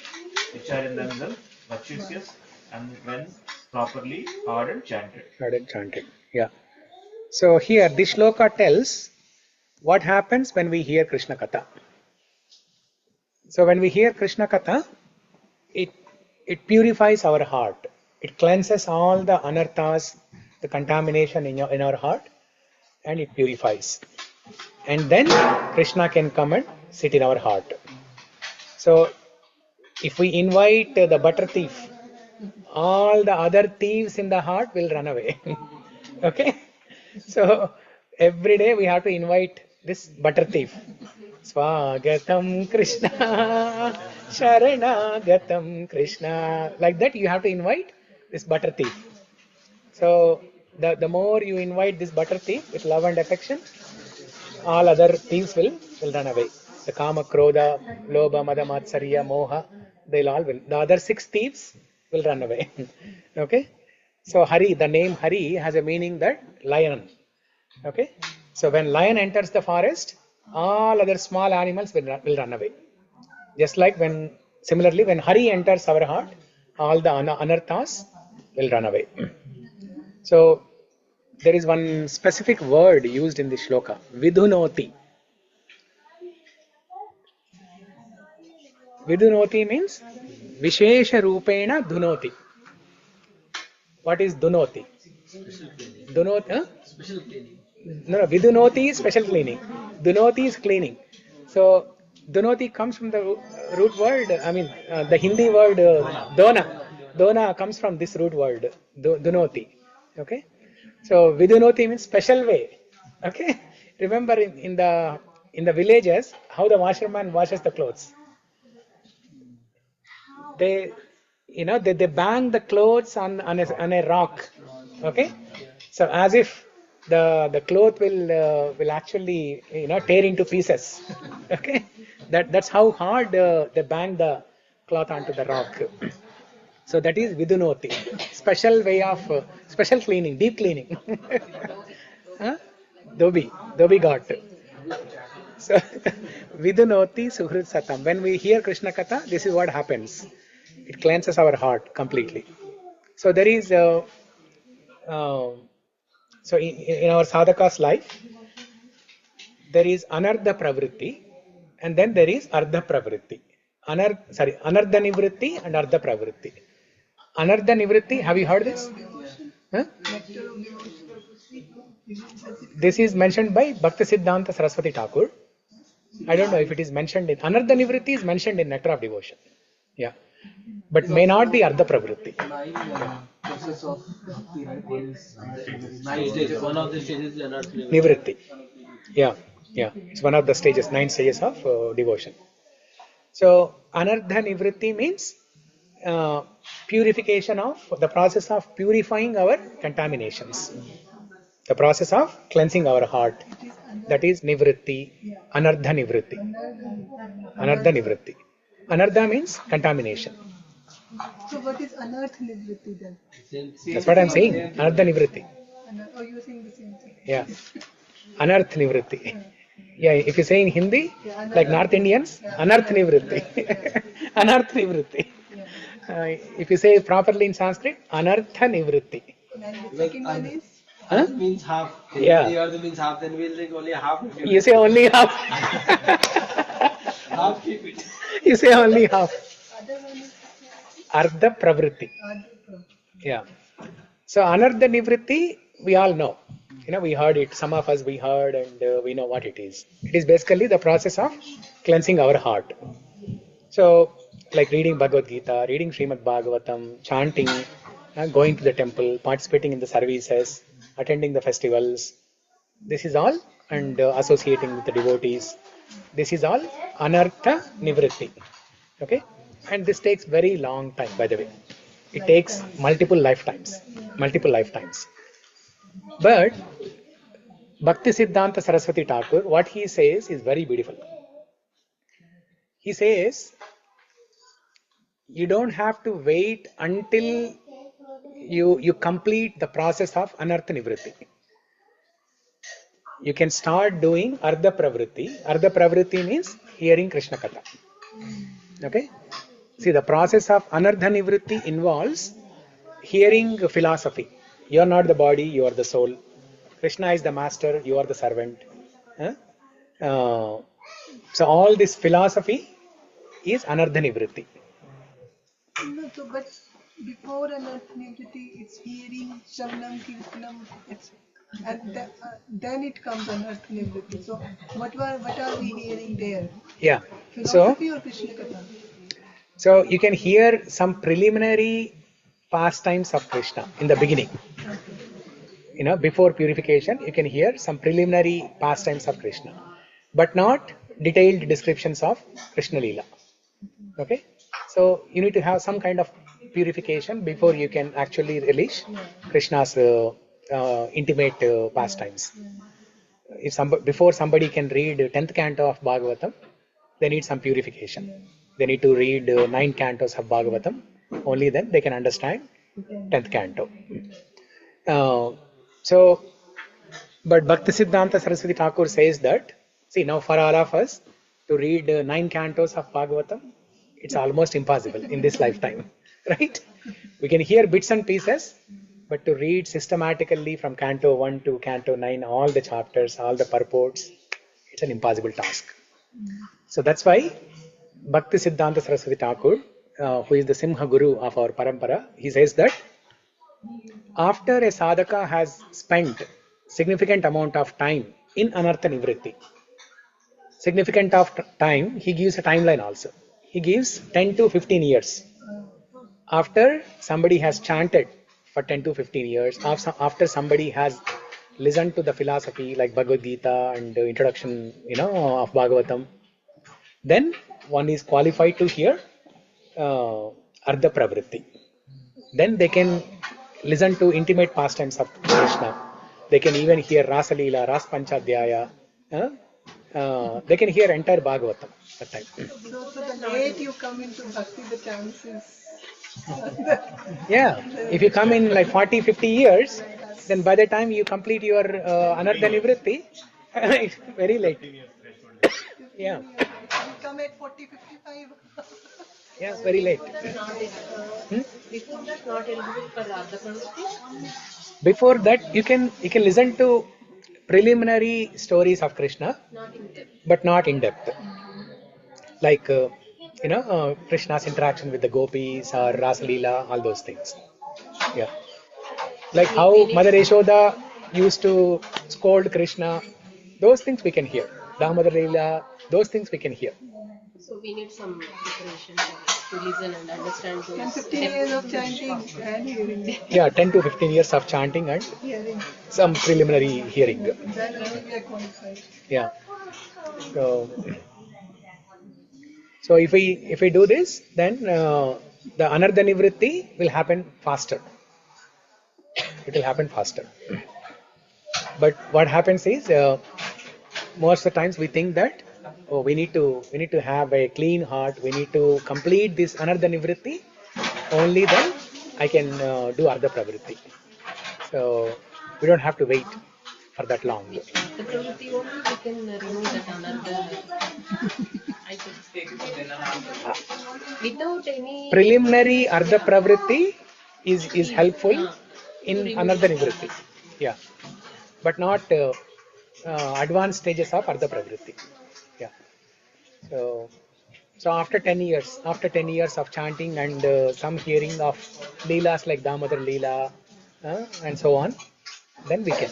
which are in themselves virtuous and when properly heard and chanted. Heard and chanted. Yeah. So here, this shloka tells what happens when we hear Krishna Katha. So when we hear Krishna Katha, it purifies our heart. It cleanses all the anarthas, the contamination in our heart, and it purifies. And then Krishna can come and sit in our heart. So if we invite the butter thief, all the other thieves in the heart will run away. Okay? So every day we have to invite this butter thief. Swagatam Krishna, Sharanagatam Krishna. Like that you have to invite this butter thief. So the more you invite this butter thief with love and affection, all other thieves will run away. The Kama, Krodha, Lobha, Mada, Matsarya, Moha, they'll all will. The other 6 thieves will run away. Okay? So Hari, the name Hari has a meaning that lion. Okay? So when lion enters the forest, all other small animals will run away. Just like similarly when Hari enters our heart, all the anarthas will run away. So there is one specific word used in this shloka, vidunoti. Vidunoti means Vishesha Rupena Dunoti. What is Dunoti? Dunoti, huh? Special cleaning. No, Vidunoti is special cleaning. Dunoti is cleaning. So Dunoti comes from the root word, the Hindi word Dona. Dona comes from this root word, Dunoti. Okay? So Vidunoti means special way. Okay? Remember in the villages, how the washerman washes the clothes. They bang the clothes on a rock. Okay? So as if the cloth will actually tear into pieces. Okay, that's how hard they bang the cloth onto the rock. So that is vidunoti, special way of special cleaning, deep cleaning. Huh? Dobi got. So vidunoti suhrit satam. When we hear Krishna Katha, this is what happens. It cleanses our heart completely. So there is so in our sadhaka's life, there is anardha pravritti, and then there is ardha pravritti. Anardha nivritti and ardha pravritti. Anardha nivritti, have you heard this? Huh? This is mentioned by Bhakti Siddhanta Saraswati Thakur. I don't know if it is mentioned in Anardha nivritti is mentioned in Nectar of Devotion. Yeah. But may not be ardha pravritti. Process of bhakti, right? One of the stages is nivritti. Yeah. It's one of the stages, 9 stages of devotion. So anardha nivritti means purification of the process of purifying our contaminations. The process of cleansing our heart. That is nivritti, anardha nivritti. Anardha nivritti. Anardha means contamination. So what is anarth nivritti then? That's what I'm saying. Anardha nivritti. Oh, you're saying the same thing. Yeah. Anarth nivritti. Yeah, if you say in Hindi, like North Indians, anarth nivritti. Anarth nivritti. If you say properly in Sanskrit, anartha nivritti. And the second one is? Arth means half. Yeah. The earth means half, then we'll think only half. You say only half. Half keep it. You say only half. Ardha pravritti. Yeah. So anardha nivritti, we all know. We heard it. Some of us we heard and we know what it is. It is basically the process of cleansing our heart. So, like reading Bhagavad Gita, reading Srimad Bhagavatam, chanting, going to the temple, participating in the services, attending the festivals. This is all, and associating with the devotees. This is all anartha nivritti. Okay? And this takes very long time, by the way. It takes multiple lifetimes. Multiple lifetimes. But Bhakti Siddhanta Saraswati Thakur, what he says is very beautiful. He says, you don't have to wait until you complete the process of anartha nivritti. You can start doing ardha pravritti. Ardha pravritti means hearing Krishna Katha. Okay? See, the process of anartha nivritti involves hearing philosophy. You are not the body, you are the soul. Krishna is the master, you are the servant. So all this philosophy is anartha nivritti. No, so but before anartha nivritti, it's hearing, Shravanam, Kirtanam, and then it comes anartha nivritti. So what are we hearing there? Yeah. Philosophy or Krishna Katha? So you can hear some preliminary pastimes of Krishna in the beginning. Before purification, you can hear some preliminary pastimes of Krishna, but not detailed descriptions of Krishna Leela. Okay? So you need to have some kind of purification before you can actually relish Krishna's intimate pastimes. Before somebody can read 10th canto of Bhagavatam, they need some purification. They need to read 9 cantos of Bhagavatam. Only then they can understand 10th canto. But Bhakti Siddhanta Saraswati Thakur says that, see, now for all of us to read 9 cantos of Bhagavatam, it's almost impossible in this lifetime, right? We can hear bits and pieces, but to read systematically from canto 1 to canto 9, all the chapters, all the purports, it's an impossible task. So that's why Bhakti Siddhanta Saraswati Thakur, who is the Simha Guru of our Parampara, he says that after a sadhaka has spent significant amount of time in anartha nivritti, significant of time, he gives a timeline also. He gives 10 to 15 years. After somebody has chanted for 10 to 15 years, after somebody has listened to the philosophy like Bhagavad Gita and the introduction, of Bhagavatam, then one is qualified to hear ardha pravritti. Then they can listen to intimate pastimes of Krishna. They can even hear Rasa Leela, Ras Panchadhyaya. They can hear entire Bhagavatam at that time. So the late you come into Bhakti, the chances. Yeah, if you come in like 40, 50 years, then by the time you complete your anartha nivritti, it's very late. Yeah. You come at 40, 55. Yeah, very late. Before that, not eligible for Ardha Pravritti? Before that, you can listen to preliminary stories of Krishna, but not in depth. Like Krishna's interaction with the gopis or Rasa Leela, all those things. Yeah. Like how Mother Yashoda used to scold Krishna, those things we can hear. Damodar Leela, those things we can hear. So we need some preparation to listen and understand those. 10, 15 years of chanting and hearing. Yeah, 10 to 15 years of chanting and Hearing. some preliminary hearing. Then only we are qualified. Yeah. So if we do this, then the anartha nivritti will happen faster. It will happen faster. But what happens is most of the times we think that we need to have a clean heart. We need to complete this anartha nivritti. Only then I can do ardha pravritti. So we don't have to wait for that long. The pravritti only we can remove that anartha. I think without any Preliminary ardha pravritti is helpful in anartha nivritti. Yeah. but not advanced stages of Ardha Pravritti. Yeah. So after 10 years of chanting and some hearing of Leelas like Damodar Leela and so on, then we can.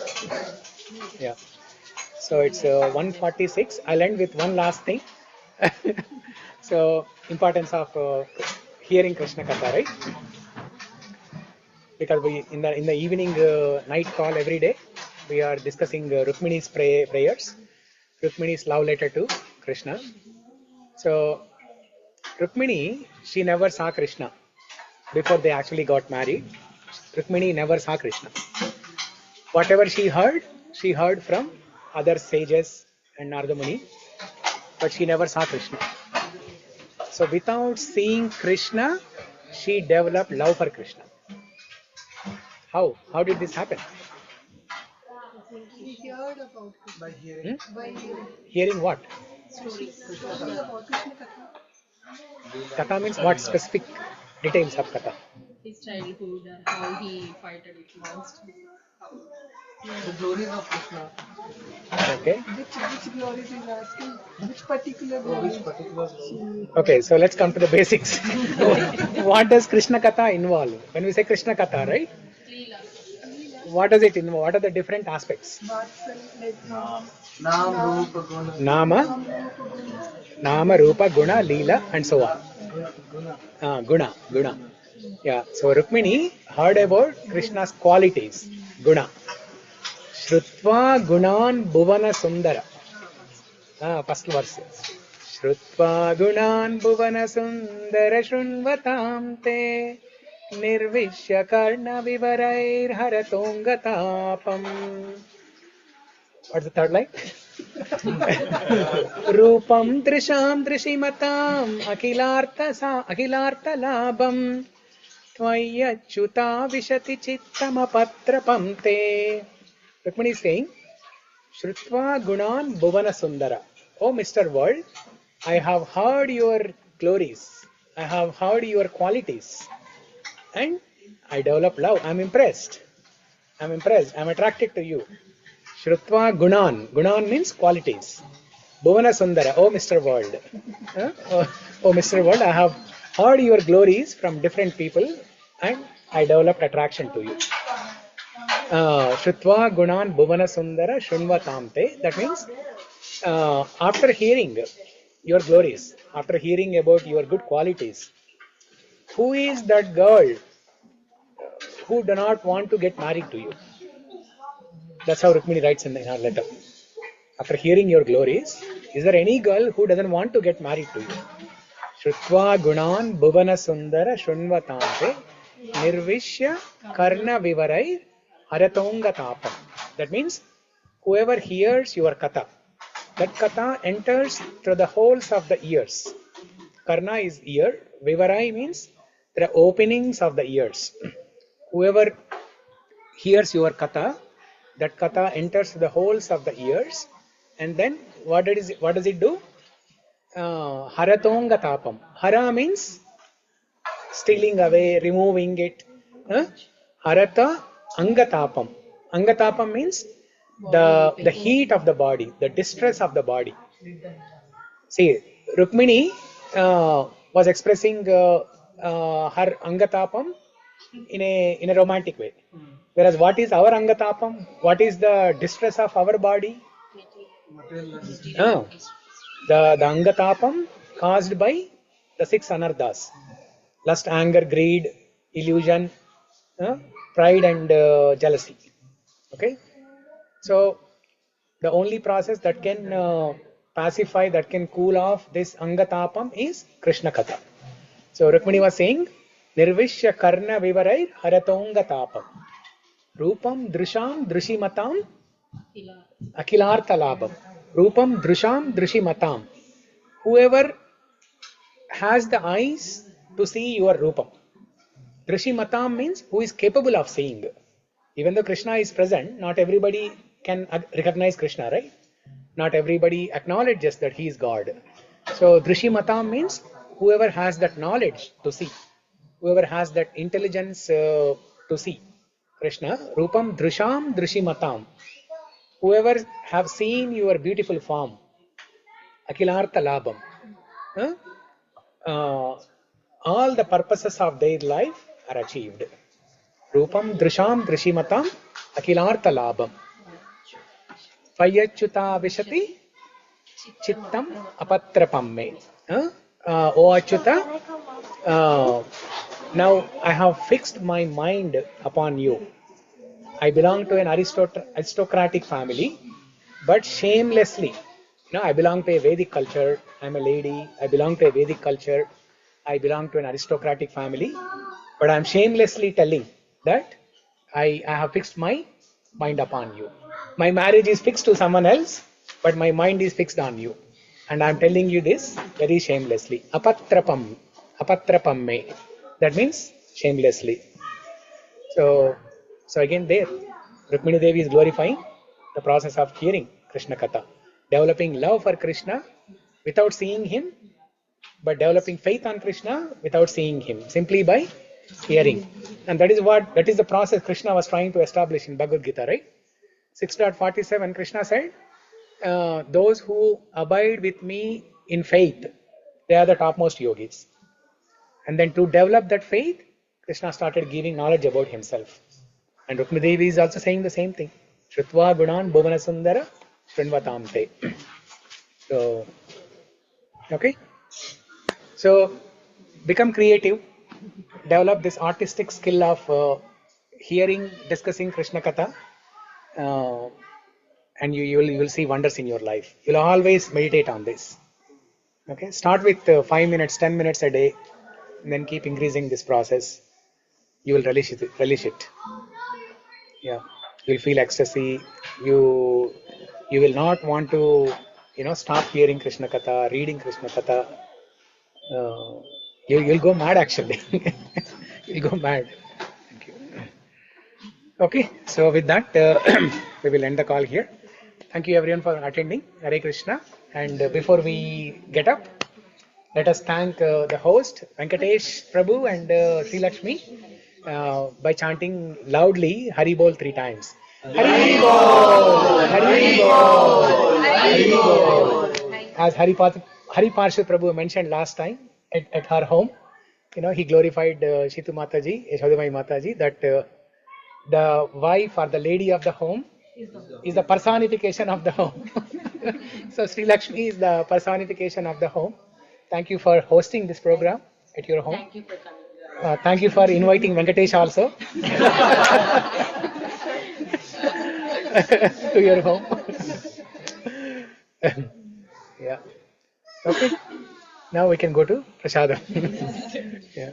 Yeah. So it's 146. I'll end with one last thing. So importance of hearing Krishna Katha, right? Because we in the evening night call every day we are discussing Rukmini's prayers, Rukmini's love letter to Krishna. So Rukmini, she never saw Krishna before they actually got married. Rukmini never saw Krishna. Whatever she heard from other sages and Narada Muni, but she never saw Krishna. So without seeing Krishna, she developed love for Krishna. How? How did this happen? He heard about it. By hearing. By hearing. Hearing what? Stories about Krishna Katha. Katha means what specific details of Katha? His childhood and how he fighted with monsters. The glories of Krishna. Okay. Which glories is asking? Which particular glories? Which particular glory? Okay, so let's come to the basics. What does Krishna Katha involve? When we say Krishna Katha, right? What does it involve? What are the different aspects? Nama, Rupa, Guna, Leela, and so on. Guna. Yeah. So Rukmini heard about Krishna's qualities. Guna. Shrutva Gunan Bhuvana Sundara. First verse. Shrutva Gunan Bhuvana Sundara Shrunvatam Te Nirvishya Karna Vivarair Haratongatapam. What's the third line? Rupam Trisham Trishimatam Akhilartha Labam Tvayachyuta Vishati Chittamapatrapam Te. Rukmini is saying, Shrutva Gunan Bhuvana Sundara. Oh, Mr. World, I have heard your glories. I have heard your qualities. And I develop love. I'm impressed. I'm attracted to you. Shrutva Gunan. Gunan means qualities. Bhuvana Sundara. Oh, Mr. World. Oh, Mr. World, I have heard your glories from different people and I developed attraction to you. Shrutva Gunan Bhuvana Sundara Shunvatamte. That means after hearing your glories, after hearing about your good qualities, who is that girl who do not want to get married to you? That's how Rukmini writes in her letter. After hearing your glories, is there any girl who doesn't want to get married to you? Shrutva Gunan Bhuvana Sundara Shunvatante Nirvishya Karna Vivarai Haratongatapam. That means whoever hears your katha, that katha enters through the holes of the ears. Karna is ear. Vivarai means there are openings of the ears. Whoever hears your katha, that katha enters the holes of the ears, and then what does it do? Haratongatapam. Hara means stealing away, removing it. Harata angatapam. Angatapam means the heat of the body, the distress of the body. See, Rukmini was expressing her angatapam in a romantic way. Whereas what is our angatapam? What is the distress of our body? The angatapam caused by the 6 anarthas. Lust, anger, greed, illusion, pride and jealousy. Okay? So the only process that can pacify, that can cool off this angatapam is Krishna Katha. So Rukmini was saying, Nirvishya Karna Vivarai Haratongatapam. Rupam Drisham Drishimatam Akhilartha Labam. Rupam Drisham Drishimatam. Whoever has the eyes to see your Rupam. Drishimatam means who is capable of seeing. Even though Krishna is present, not everybody can recognize Krishna, right? Not everybody acknowledges that he is God. So Drishimatam means whoever has that knowledge to see. Whoever has that intelligence to see Krishna. Rupam Drisham Drishimatam. whoever have seen your beautiful form, Akilartha Labham, all the purposes of their life are achieved. Rupam Drisham Drishimatam Akilartha Labham. Payachyuta Vishati Chittam Apatrapamme. O Achyuta, now I have fixed my mind upon you. I belong to an aristocratic family, but shamelessly. I belong to a Vedic culture. I'm a lady. I belong to a Vedic culture. I belong to an aristocratic family, but I'm shamelessly telling that I have fixed my mind upon you. My marriage is fixed to someone else, but my mind is fixed on you. And I'm telling you this very shamelessly. Apatrapamme. That means shamelessly. So again there, Rukmini Devi is glorifying the process of hearing Krishna Katha, developing love for Krishna without seeing him, but developing faith on Krishna without seeing him, simply by hearing. And that is the process Krishna was trying to establish in Bhagavad Gita, right? 6.47, Krishna said, those who abide with me in faith, they are the topmost yogis. And then to develop that faith, Krishna started giving knowledge about himself. And Rukmini Devi is also saying the same thing. Shrutva gunan bhuvana sundara shrinvatam te. So, okay. So, become creative. Develop this artistic skill of hearing, discussing Krishna Katha. And you will see wonders in your life. You'll always meditate on this. Okay. Start with 5 minutes, 10 minutes a day. And then keep increasing this process. You will relish it. Yeah, you'll feel ecstasy. You will not want to, stop hearing Krishna Katha, reading Krishna Katha. You'll go mad actually. You'll go mad. Thank you. Okay, so with that, we will end the call here. Thank you everyone for attending. Hare Krishna. And before we get up, let us thank the host, Venkatesh Prabhu and Sri Lakshmi, by chanting loudly Hari Bol 3 times. Hari Bol! Hari Bol! Hari Bol! As Hari Parshad Prabhu mentioned last time at her home, he glorified Shitu Mataji, Yashodamai Mataji, that the wife or the lady of the home is the personification of the home. So Sri Lakshmi is the personification of the home. Thank you for hosting this program at your home. Thank you for coming. Thank you for inviting Venkatesh also to your home. Yeah. Okay. Now we can go to Prasadam. Yeah.